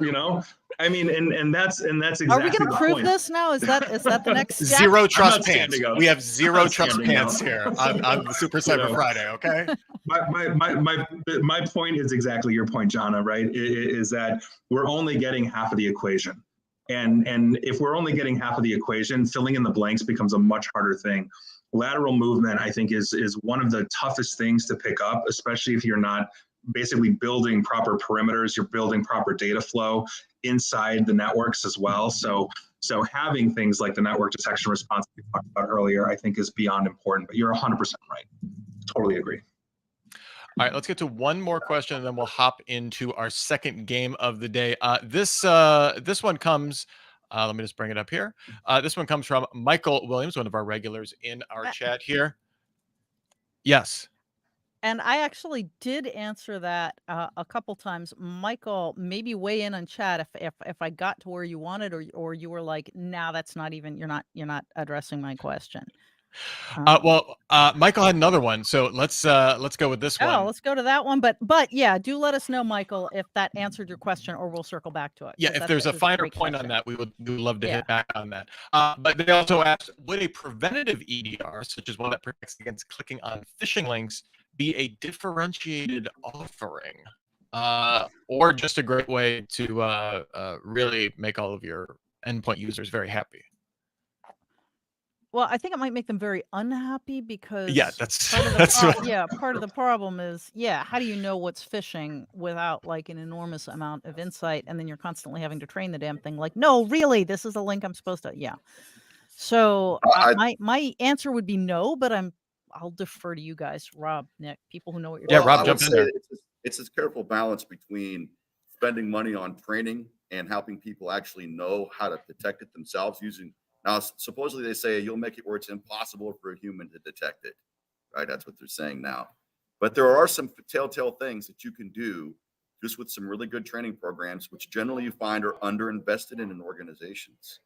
I mean, and that's exactly Are we going to prove point. this now? Is that the next step? Zero trust pants. Up. We have zero trust standing pants up. here on the Super Cyber Friday. Okay. My point is exactly your point, Jana. Right? Is that we're only getting half of the equation, and if we're only getting half of the equation, filling in the blanks becomes a much harder thing. Lateral movement, I think, is one of the toughest things to pick up, especially if you're not basically building proper perimeters, you're building proper data flow inside the networks as well. So having things like the network detection response we talked about earlier, I think, is beyond important, but you're 100% right. Totally agree. All right, let's get to one more question, and then we'll hop into our second game of the day. This one comes, let me just bring it up here. This one comes from Michael Williams, one of our regulars in our chat here. Yes. And I actually did answer that a couple times. Michael, maybe weigh in on chat if I got to where you wanted, or you were like, nah, that's not even, you're not addressing my question. Michael had another one, so let's go with this one. Oh, let's go to that one. But yeah, do let us know, Michael, if that answered your question, or we'll circle back to it. Yeah, if there's a finer point on that, we would love to hit back on that. But they also asked, would a preventative EDR, such as one that protects against clicking on phishing links, be a differentiated offering, or just a great way to really make all of your endpoint users very happy? Well, I think it might make them very unhappy, because that's part of the problem is, how do you know what's phishing without like an enormous amount of insight, and then you're constantly having to train the damn thing like, no, really, this is a link I'm supposed to. So my answer would be no, but I'll defer to you guys, Rob, Nick, people who know what you're doing. Rob, jump in there. It's this careful balance between spending money on training and helping people actually know how to detect it themselves using. Now, supposedly they say you'll make it where it's impossible for a human to detect it, right? That's what they're saying now. But there are some telltale things that you can do just with some really good training programs, which generally you find are underinvested in organizations.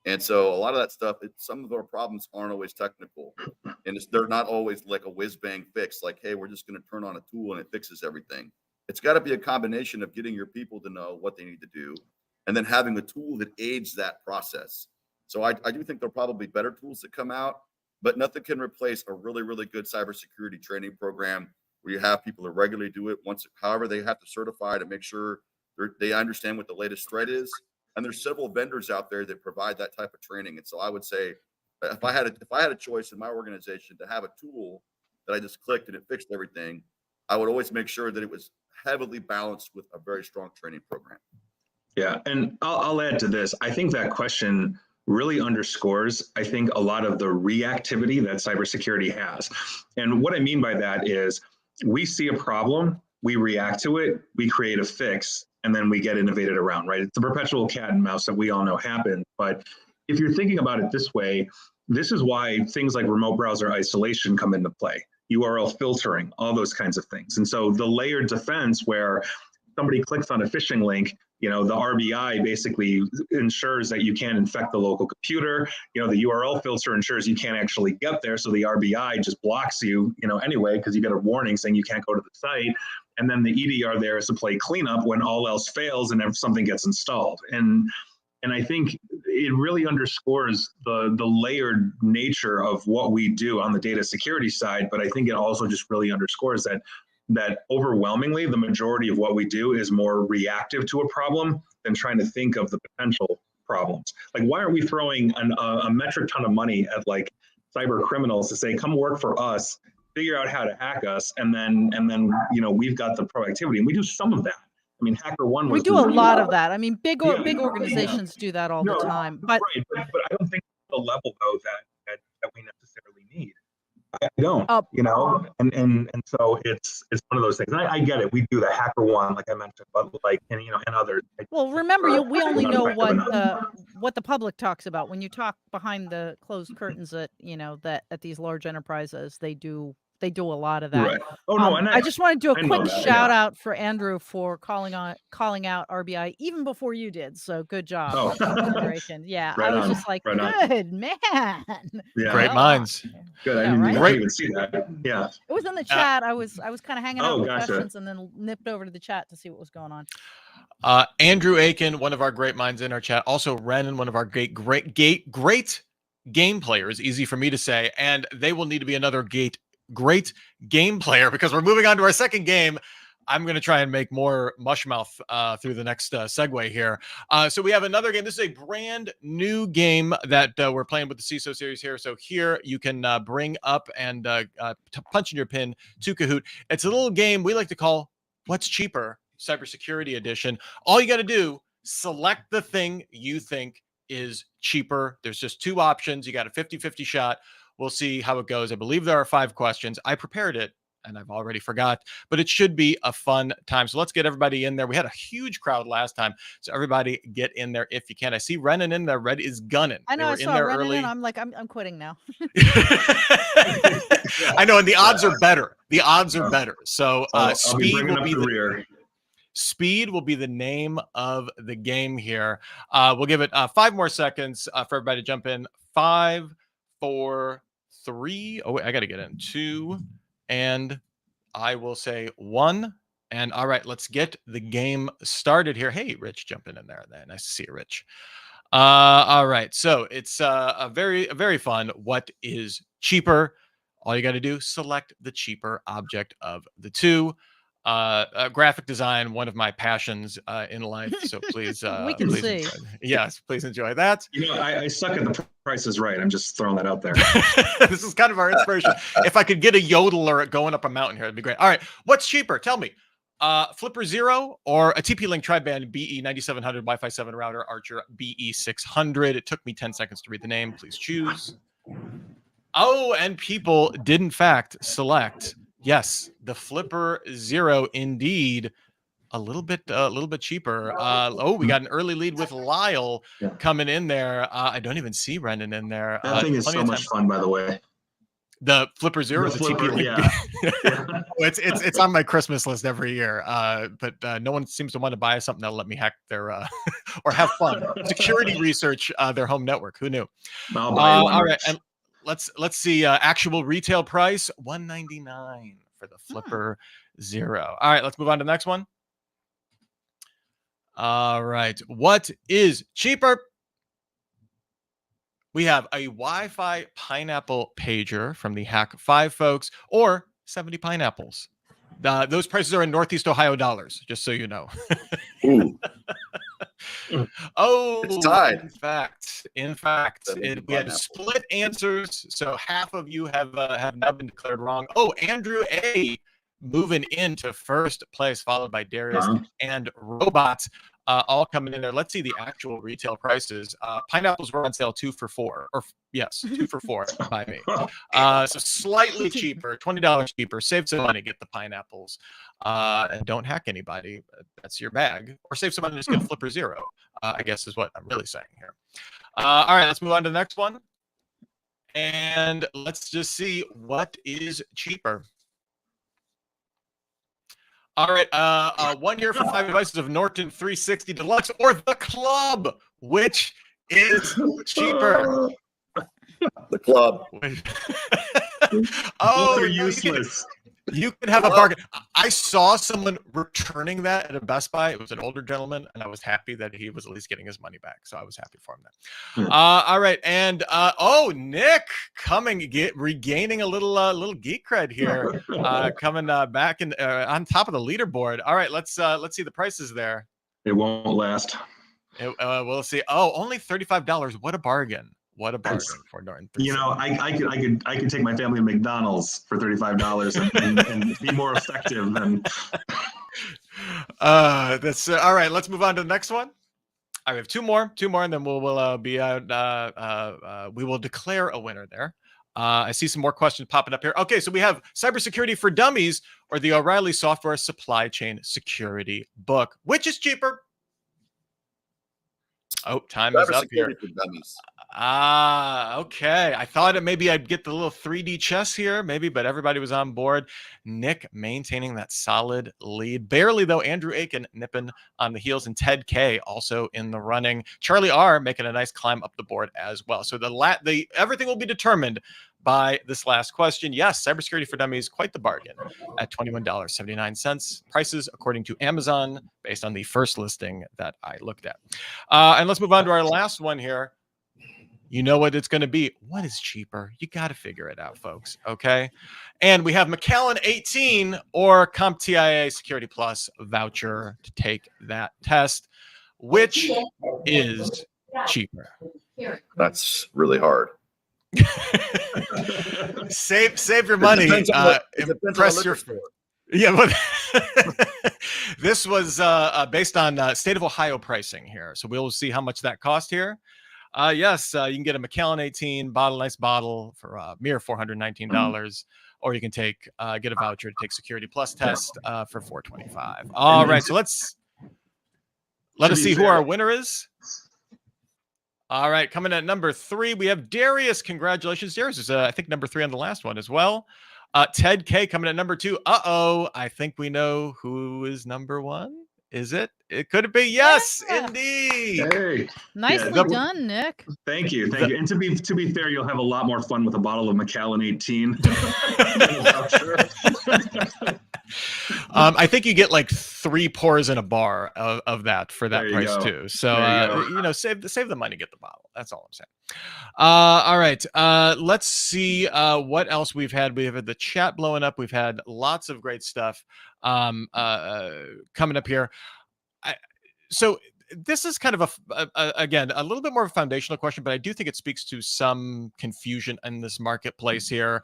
And so a lot of that stuff, some of our problems aren't always technical, and they're not always like a whiz bang fix. Like, hey, we're just going to turn on a tool and it fixes everything. It's got to be a combination of getting your people to know what they need to do, and then having a tool that aids that process. So I do think there'll probably be better tools that come out, but nothing can replace a really, really good cybersecurity training program where you have people that regularly do it however they have to certify to make sure they understand what the latest threat is. And there's several vendors out there that provide that type of training. And so I would say, if I had a choice in my organization to have a tool that I just clicked and it fixed everything, I would always make sure that it was heavily balanced with a very strong training program. Yeah, and I'll add to this. I think that question really underscores, I think, a lot of the reactivity that cybersecurity has. And what I mean by that is, we see a problem, we react to it, we create a fix, and then we get innovated around, right? It's the perpetual cat and mouse that we all know happens. But if you're thinking about it this way, this is why things like remote browser isolation come into play, URL filtering, all those kinds of things. And so the layered defense where somebody clicks on a phishing link, the RBI basically ensures that you can't infect the local computer. The URL filter ensures you can't actually get there. So the RBI just blocks you, anyway, because you get a warning saying you can't go to the site. And then the EDR there is to play cleanup when all else fails and if something gets installed. And I think it really underscores the layered nature of what we do on the data security side. But I think it also just really underscores that overwhelmingly the majority of what we do is more reactive to a problem than trying to think of the potential problems. Like, why aren't we throwing a metric ton of money at like cyber criminals to say, come work for us, figure out how to hack us, and then we've got the proactivity, and we do some of that. I mean, HackerOne was. We do a lot of that. I mean, big organizations do that all the time. But right, but I don't think the level though that we necessarily need. I don't, and so it's one of those things. And I get it. We do the HackerOne, like I mentioned, but and others. Well, remember, we only know what the public talks about. When you talk behind the closed curtains at at these large enterprises, they do a lot of that. Right. Oh no, and I just want to do a quick shout out for Andrew for calling out RBI even before you did. So good job. Oh. Yeah, Right I was on. just like, Right good man. Yeah. Great minds. Good. I didn't even see that. Yeah. It was in the chat. I was kind of hanging out with gotcha. questions and then nipped over to the chat to see what was going on. Andrew Aiken, one of our great minds in our chat. Also, Renan, one of our great game players. Easy for me to say, and they will need to be another great game player because we're moving on to our second game. I'm going to try and make more mushmouth through the next segue here. So we have another game. This is a brand new game that we're playing with the CISO series here. So here you can bring up and punch in your pin to Kahoot. It's a little game we like to call What's Cheaper? Cybersecurity Edition. All you got to do, select the thing you think is cheaper. There's just two options. You got a 50-50 shot. We'll see how it goes. I believe there are 5 questions. I prepared it and I've already forgot, but it should be a fun time. So let's get everybody in there. We had a huge crowd last time. So everybody get in there if you can. I see Renan in there. Red is gunning. I know. I saw Renan early. I'm like, I'm quitting now. I know. And the odds are better. The odds are better. So speed will be Speed will be the name of the game here. We'll give it 5 more seconds for everybody to jump in. 5, 4, 3. Oh, wait, I got to get in 2. And I will say 1. And all right, let's get the game started here. Hey, Rich, jumping in there. Nice to see you, Rich. All right, so it's a very fun. What is cheaper? All you got to do, select the cheaper object of the two. Graphic design, one of my passions in life. So please, we can see. Enjoy. Yes, please enjoy that. I suck at the Price is Right. I'm just throwing that out there. This is kind of our inspiration. If I could get a yodeler going up a mountain here, it'd be great. All right, what's cheaper? Tell me. Flipper Zero or a TP-Link Tri-Band BE 9700 Wi-Fi 7 router Archer BE 600. It took me 10 seconds to read the name. Please choose. Oh, and people did in fact select. Yes, the Flipper Zero indeed. A little bit cheaper. We got an early lead with Lyle coming in there. I don't even see Brendan in there. That thing is so much fun, by the way. The Flipper Zero, the TP-Link. Yeah. It's on my Christmas list every year. But no one seems to want to buy something that'll let me hack their or have fun. Security research their home network. Who knew? I'll buy one. All right, and let's see actual retail price $199 for the Flipper Zero. All right, let's move on to the next one. All right, what is cheaper? We have a Wi-Fi pineapple pager from the Hack 5 folks, or 70 pineapples. Those prices are in Northeast Ohio dollars, just so you know. Oh, it's tied. In fact, we had split answers, so half of you have now been declared wrong. Oh, Andrew A. moving into first place, followed by Darius and Robots. All coming in there. Let's see the actual retail prices. Pineapples were on sale 2 for $4, or yes, 2 for $4 by me. So slightly cheaper, $20 cheaper. Save some money, get the pineapples, and don't hack anybody. That's your bag. Or save some money, just get a Flipper Zero. I guess is what I'm really saying here. All right, let's move on to the next one. And let's just see what is cheaper. All right, 1 year for 5 devices of Norton 360 Deluxe or the Club, which is cheaper. The Club. Both Oh, are no, useless. you can have a bargain. I saw someone returning that at a Best Buy. It was an older gentleman, and I was happy that he was at least getting his money back. So I was happy for him then. All right, and Nick regaining a little geek cred here, coming back in on top of the leaderboard. All right, let's see the prices there. It won't last. We'll see. Oh, only $35. What a bargain! What a bargain for Norton. You know, I could take my family to McDonald's for $35 and be more effective than. That's all right. Let's move on to the next one. I have two more, and then we'll be out. We will declare a winner there. I see some more questions popping up here. Okay, so we have Cybersecurity for Dummies or the O'Reilly Software Supply Chain Security book. Which is cheaper? Oh, time is up here. For Dummies. Okay. I thought maybe I'd get the little 3D chess here, maybe, but everybody was on board. Nick maintaining that solid lead. Barely, though, Andrew Aiken nipping on the heels, and Ted K also in the running. Charlie R making a nice climb up the board as well. So everything will be determined by this last question. Yes, Cybersecurity for Dummies, quite the bargain at $21.79. Prices according to Amazon, based on the first listing that I looked at. And let's move on to our last one here. You know what it's going to be. What is cheaper? You got to figure it out, folks. Okay. And we have Macallan 18 or CompTIA Security Plus voucher to take that test. Which is cheaper? That's really hard. Save your money. Impress your. Yeah, but this was based on State of Ohio pricing here. So we'll see how much that cost here. Yes, you can get a Macallan 18 nice bottle for a mere $419, or you can get a voucher to take Security Plus test for $425. All right, so let us see who our winner is. All right, coming at number 3, we have Darius. Congratulations, Darius is I think number 3 on the last one as well. Ted K coming at number 2. I think we know who is number 1. Is it? Could it be? Yes, indeed. Hey, Nicely done, Nick. Thank you. And to be fair, you'll have a lot more fun with a bottle of Macallan 18. I think you get like 3 pours in a bar of that for that price too. So save the money, get the bottle. That's all I'm saying. All right. Let's see what else we've had. We have had the chat blowing up. We've had lots of great stuff coming up here. So this is kind of again, a little bit more of a foundational question, but I do think it speaks to some confusion in this marketplace here.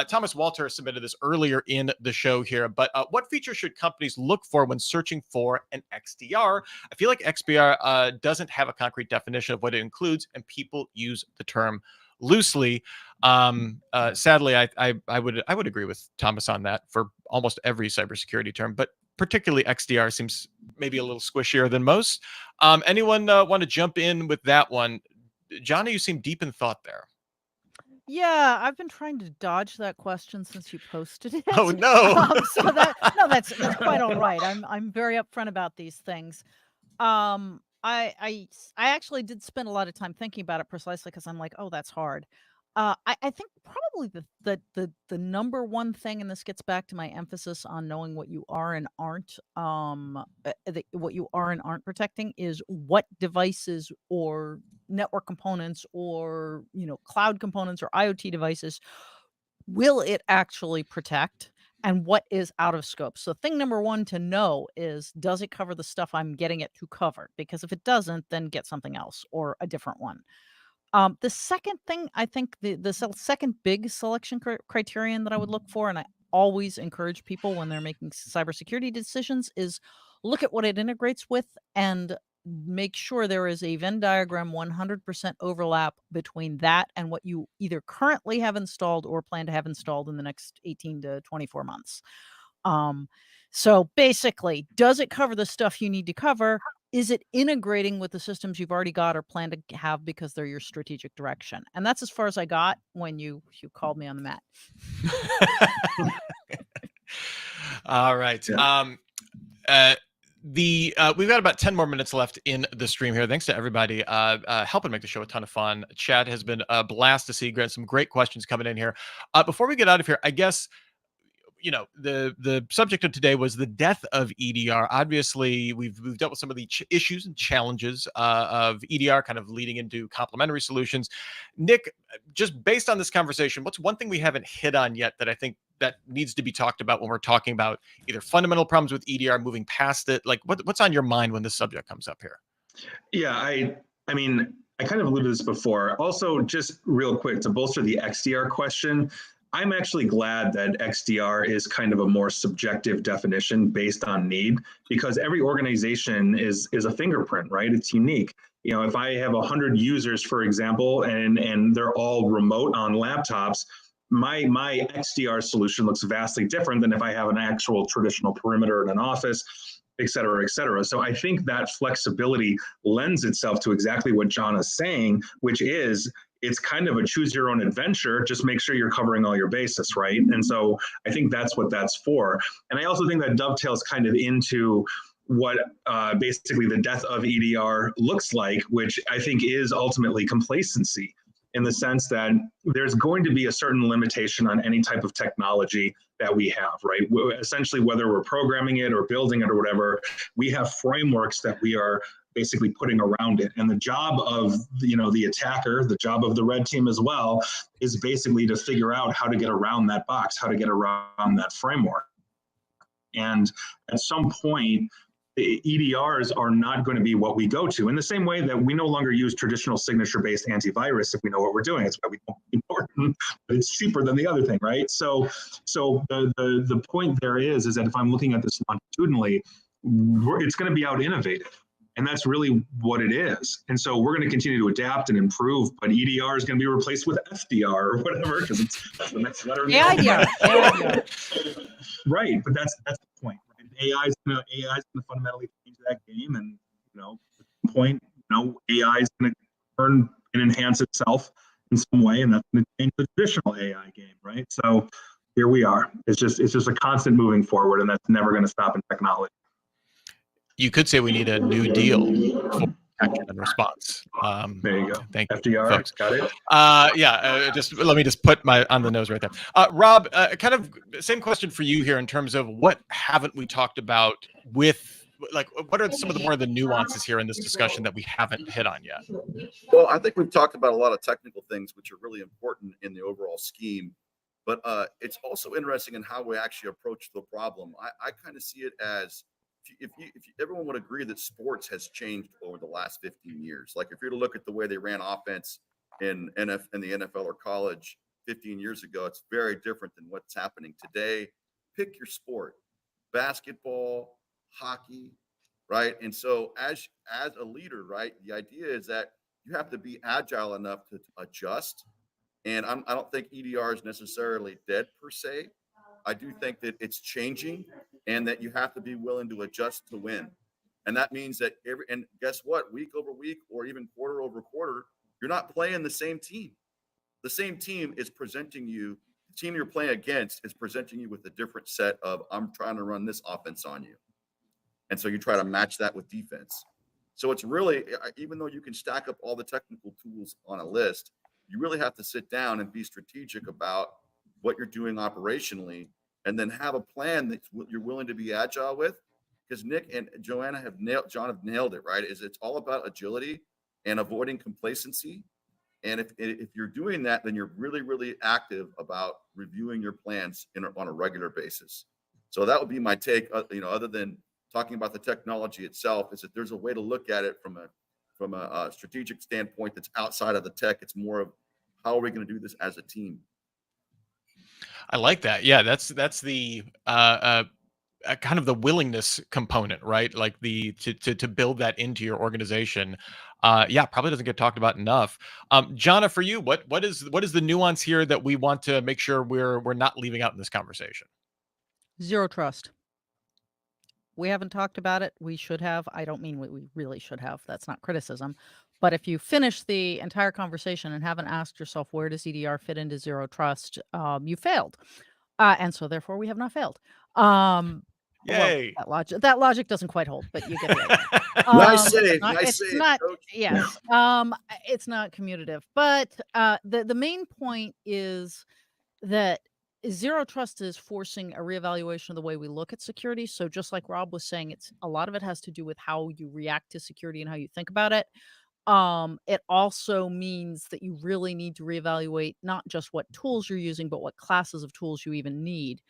Thomas Walter submitted this earlier in the show here, but what features should companies look for when searching for an XDR? I feel like XDR doesn't have a concrete definition of what it includes, and people use the term loosely. Sadly, I would agree with Thomas on that for almost every cybersecurity term, but particularly XDR seems maybe a little squishier than most. Anyone want to jump in with that one? Johnny, you seem deep in thought there. Yeah, I've been trying to dodge that question since you posted it. Oh no! So that's quite all right. I'm very upfront about these things. I actually did spend a lot of time thinking about it precisely because I'm like, oh, that's hard. I think probably the number one thing, and this gets back to my emphasis on knowing what you are and aren't, what you are and aren't protecting, is what devices or network components or cloud components or IoT devices will it actually protect, and what is out of scope. So thing number one to know is, does it cover the stuff I'm getting it to cover? Because if it doesn't, then get something else or a different one. The second thing, I think the second big selection criterion that I would look for, and I always encourage people when they're making cybersecurity decisions, is look at what it integrates with and make sure there is a Venn diagram 100% overlap between that and what you either currently have installed or plan to have installed in the next 18 to 24 months. So basically, does it cover the stuff you need to cover? is it integrating with the systems you've already got or plan to have because they're your strategic direction? And that's as far as I got when you called me on the mat. All right. Yeah. We've got about 10 more minutes left in the stream here. Thanks to everybody helping make the show a ton of fun. Chat has been a blast to see. Some great questions coming in here. Before we get out of here, I guess, the subject of today was the death of EDR. Obviously, we've dealt with some of the issues and challenges of EDR, kind of leading into complementary solutions. Nick, just based on this conversation, what's one thing we haven't hit on yet that I think that needs to be talked about when we're talking about either fundamental problems with EDR, moving past it? Like, what's on your mind when this subject comes up here? Yeah, I mean, I kind of alluded to this before. Also, just real quick to bolster the XDR question, I'm actually glad that XDR is kind of a more subjective definition based on need, because every organization is a fingerprint, right? It's unique. If I have 100 users, for example, and they're all remote on laptops, my XDR solution looks vastly different than if I have an actual traditional perimeter in an office, et cetera, et cetera. So I think that flexibility lends itself to exactly what John is saying, which is it's kind of a choose your own adventure. Just make sure you're covering all your bases, right? And so I think that's what that's for. And I also think that dovetails kind of into what basically the death of EDR looks like, which I think is ultimately complacency, in the sense that there's going to be a certain limitation on any type of technology that we have, right? Essentially, whether we're programming it or building it or whatever, we have frameworks that we are basically putting around it. And the job of the attacker, the job of the red team as well, is basically to figure out how to get around that box, how to get around that framework. And at some point, EDRs are not going to be what we go to, in the same way that we no longer use traditional signature-based antivirus if we know what we're doing. It's why we don't important, but it's cheaper than the other thing, right? So the point there is that if I'm looking at this longitudinally, it's going to be out innovated. And that's really what it is. And so we're going to continue to adapt and improve, but EDR is going to be replaced with FDR or whatever, because it's the next letter. Yeah. Right, but that's the point. Right? AI is going to fundamentally change that game, and at the point, AI is going to learn and enhance itself in some way, and that's going to change the traditional AI game, right? So here we are. It's just a constant moving forward, and that's never going to stop in technology. You could say we need a new deal for detection and response. There you go. Thank you, FDR, folks. got it. Let me just put my on the nose right there. Rob, kind of same question for you here in terms of what haven't we talked about with, like, what are some of the more of the nuances here in this discussion that we haven't hit on yet? Well, I think we've talked about a lot of technical things which are really important in the overall scheme, but it's also interesting in how we actually approach the problem. I kind of see it as, if everyone would agree that sports has changed over the last 15 years. Like if you're to look at the way they ran offense in the NFL or college 15 years ago, it's very different than what's happening today. Pick your sport: basketball, hockey, right? And so as a leader, right, the idea is that you have to be agile enough to adjust. And I don't think EDR is necessarily dead per se. I do think that it's changing, and that you have to be willing to adjust to win. And that means that and guess what? Week over week, or even quarter over quarter, you're not playing the same team. The same team is presenting you, the team you're playing against is presenting you with a different set of, I'm trying to run this offense on you. And so you try to match that with defense. So it's really, even though you can stack up all the technical tools on a list, you really have to sit down and be strategic about what you're doing operationally, and then have a plan that you're willing to be agile with. Because Nick and John have nailed it, right? It's all about agility and avoiding complacency. And if you're doing that, then you're really, really active about reviewing your plans on a regular basis. So that would be my take, other than talking about the technology itself, is that there's a way to look at it from a strategic standpoint that's outside of the tech. It's more of, how are we going to do this as a team? I like that. Yeah, that's the kind of the willingness component, right? Like to build that into your organization. Probably doesn't get talked about enough. Jonna, for you, what is the nuance here that we want to make sure we're not leaving out in this conversation? Zero trust. We haven't talked about it. We should have. I don't mean we really should have. That's not criticism. But if you finish the entire conversation and haven't asked yourself, where does EDR fit into zero trust, you failed. And so therefore we have not failed. Well, Yay. that logic doesn't quite hold, but you get the idea. Nice save. It's Nice save, not, Coach. yes. It's not commutative, but the main point is that zero trust is forcing a reevaluation of the way we look at security. So just like Rob was saying, it's a lot of it has to do with how you react to security and how you think about it. It also means that you really need to reevaluate not just what tools you're using, but what classes of tools you even need.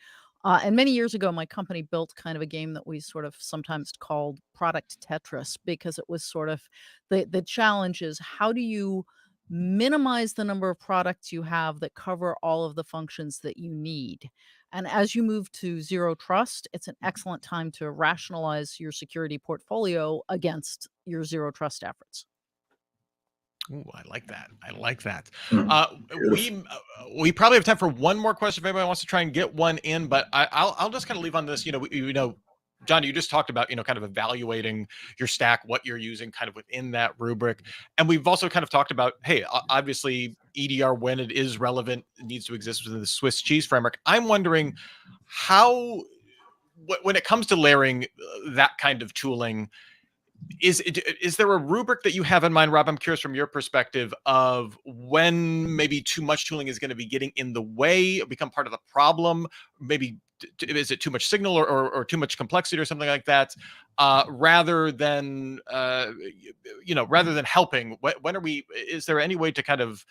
And many years ago, my company built kind of a game that we sort of sometimes called Product Tetris, because it was sort of the challenge is, how do you minimize the number of products you have that cover all of the functions that you need? And as you move to zero trust, it's an excellent time to rationalize your security portfolio against your zero trust efforts. Ooh, I like that. I like that. Mhm. We probably have time for one more question if anybody wants to try and get one in, but I'll just kind of leave on this. John, you just talked about, kind of evaluating your stack, what you're using kind of within that rubric. And we've also kind of talked about, hey, obviously EDR, when it is relevant, it needs to exist within the Swiss cheese framework. I'm wondering how, when it comes to layering that kind of tooling, is there a rubric that you have in mind, Rob? I'm curious from your perspective of when maybe too much tooling is going to be getting in the way, or become part of the problem. Maybe is it too much signal or too much complexity or something like that? Rather than helping. When are we? Is there any way to kind of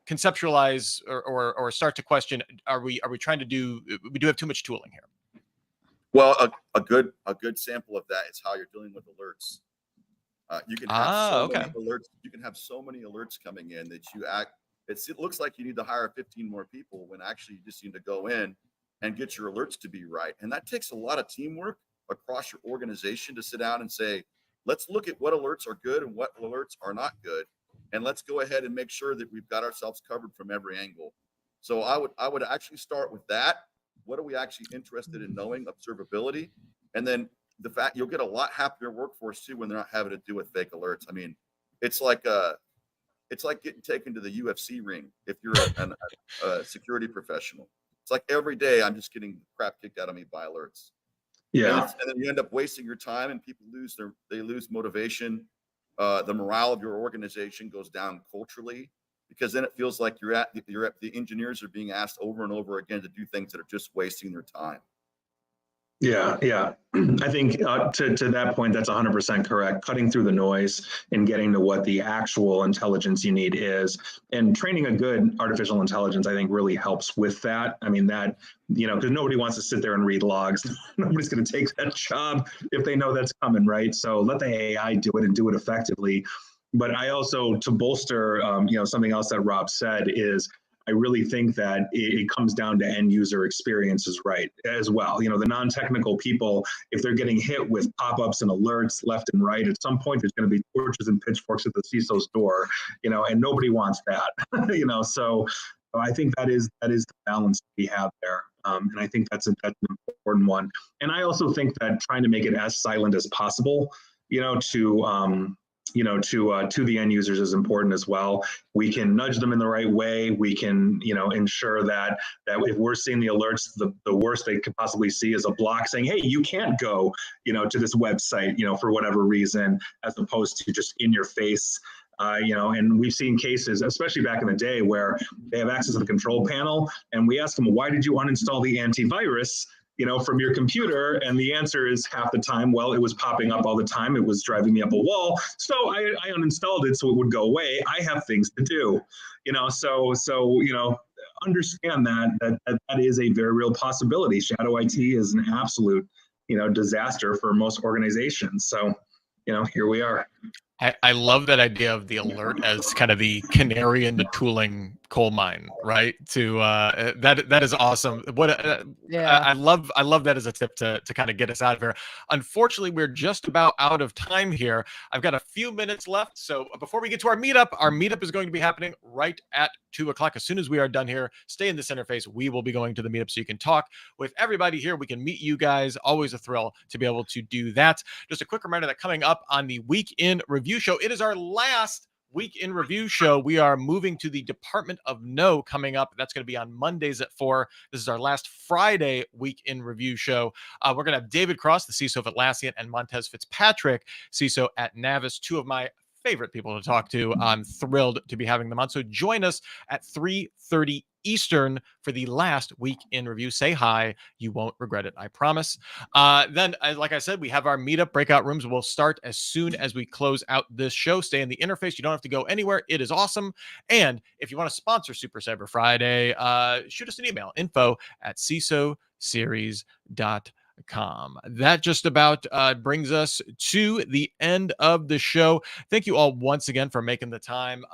conceptualize or start to question? Are we trying to do? We do have too much tooling here. Well, a good sample of that is how you're dealing with alerts. You can have many alerts. You can have so many alerts coming in that it looks like you need to hire 15 more people when actually you just need to go in and get your alerts to be right. And that takes a lot of teamwork across your organization to sit down and say, let's look at what alerts are good and what alerts are not good. And let's go ahead and make sure that we've got ourselves covered from every angle. So I would actually start with that. What are we actually interested in knowing? Observability. And then the fact you'll get a lot happier workforce too when they're not having to do with fake alerts. I mean, it's like getting taken to the UFC ring if you're a security professional. It's like every day I'm just getting crap kicked out of me by alerts. Yeah. And then you end up wasting your time, and people lose motivation. The morale of your organization goes down culturally, because then it feels like the engineers are being asked over and over again to do things that are just wasting their time. Yeah. I think to that point, that's 100% correct. Cutting through the noise and getting to what the actual intelligence you need is, and training a good artificial intelligence, I think, really helps with that. I mean, that, because nobody wants to sit there and read logs. Nobody's going to take that job if they know that's coming, right? So let the AI do it and do it effectively. But I also, to bolster, something else that Rob said is, I really think that it comes down to end user experiences, right, as well. The non-technical people, if they're getting hit with pop-ups and alerts left and right, at some point there's going to be torches and pitchforks at the CISO's door, and nobody wants that, So I think that is the balance we have there, and I think that's an important one. And I also think that trying to make it as silent as possible, to the end users is important as well. We can nudge them in the right way. We can, ensure that if we're seeing the alerts, the worst they could possibly see is a block saying, hey, you can't go, to this website, for whatever reason, as opposed to just in your face. And we've seen cases, especially back in the day, where they have access to the control panel, and we ask them, why did you uninstall the antivirus, from your computer? And the answer is half the time, well, it was popping up all the time. It was driving me up a wall. So I uninstalled it so it would go away. I have things to do, so understand that is a very real possibility. Shadow IT is an absolute, disaster for most organizations. So, here we are. I love that idea of the alert as kind of the canary in the tooling coal mine, right? To that is awesome. What Yeah. I love that as a tip to kind of get us out of here. Unfortunately, we're just about out of time here. I've got a few minutes left, so before we get to our meetup is going to be happening right at 2:00. As soon as we are done here, stay in this interface. We will be going to the meetup so you can talk with everybody here. We can meet you guys. Always a thrill to be able to do that. Just a quick reminder that coming up on the Week in Review show, it is our last Week in Review show. We are moving to the Department of No coming up. That's going to be on Mondays at 4. This is our last Friday Week in Review show. We're going to have David Cross, the CISO of Atlassian, and Montez Fitzpatrick, CISO at Navis, two of my favorite people to talk to. I'm thrilled to be having them on. So join us at 3:30 Eastern for the last Week in Review. Say hi. You won't regret it. I promise. Then, like I said, we have our meetup breakout rooms. We'll start as soon as we close out this show. Stay in the interface. You don't have to go anywhere. It is awesome. And if you want to sponsor Super Cyber Friday, shoot us an email, info@cisoseries.com. That just about brings us to the end of the show. Thank you all once again for making the time.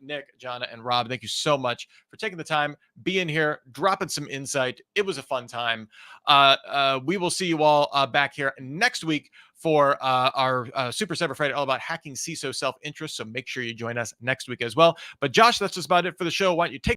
Nick, Jana, and Rob, thank you so much for taking the time, being here, dropping some insight. It was a fun time. We will see you all back here next week for our Super Cyber Friday, all about hacking CISO self-interest. So make sure you join us next week as well. But Josh, that's just about it for the show. Why don't you take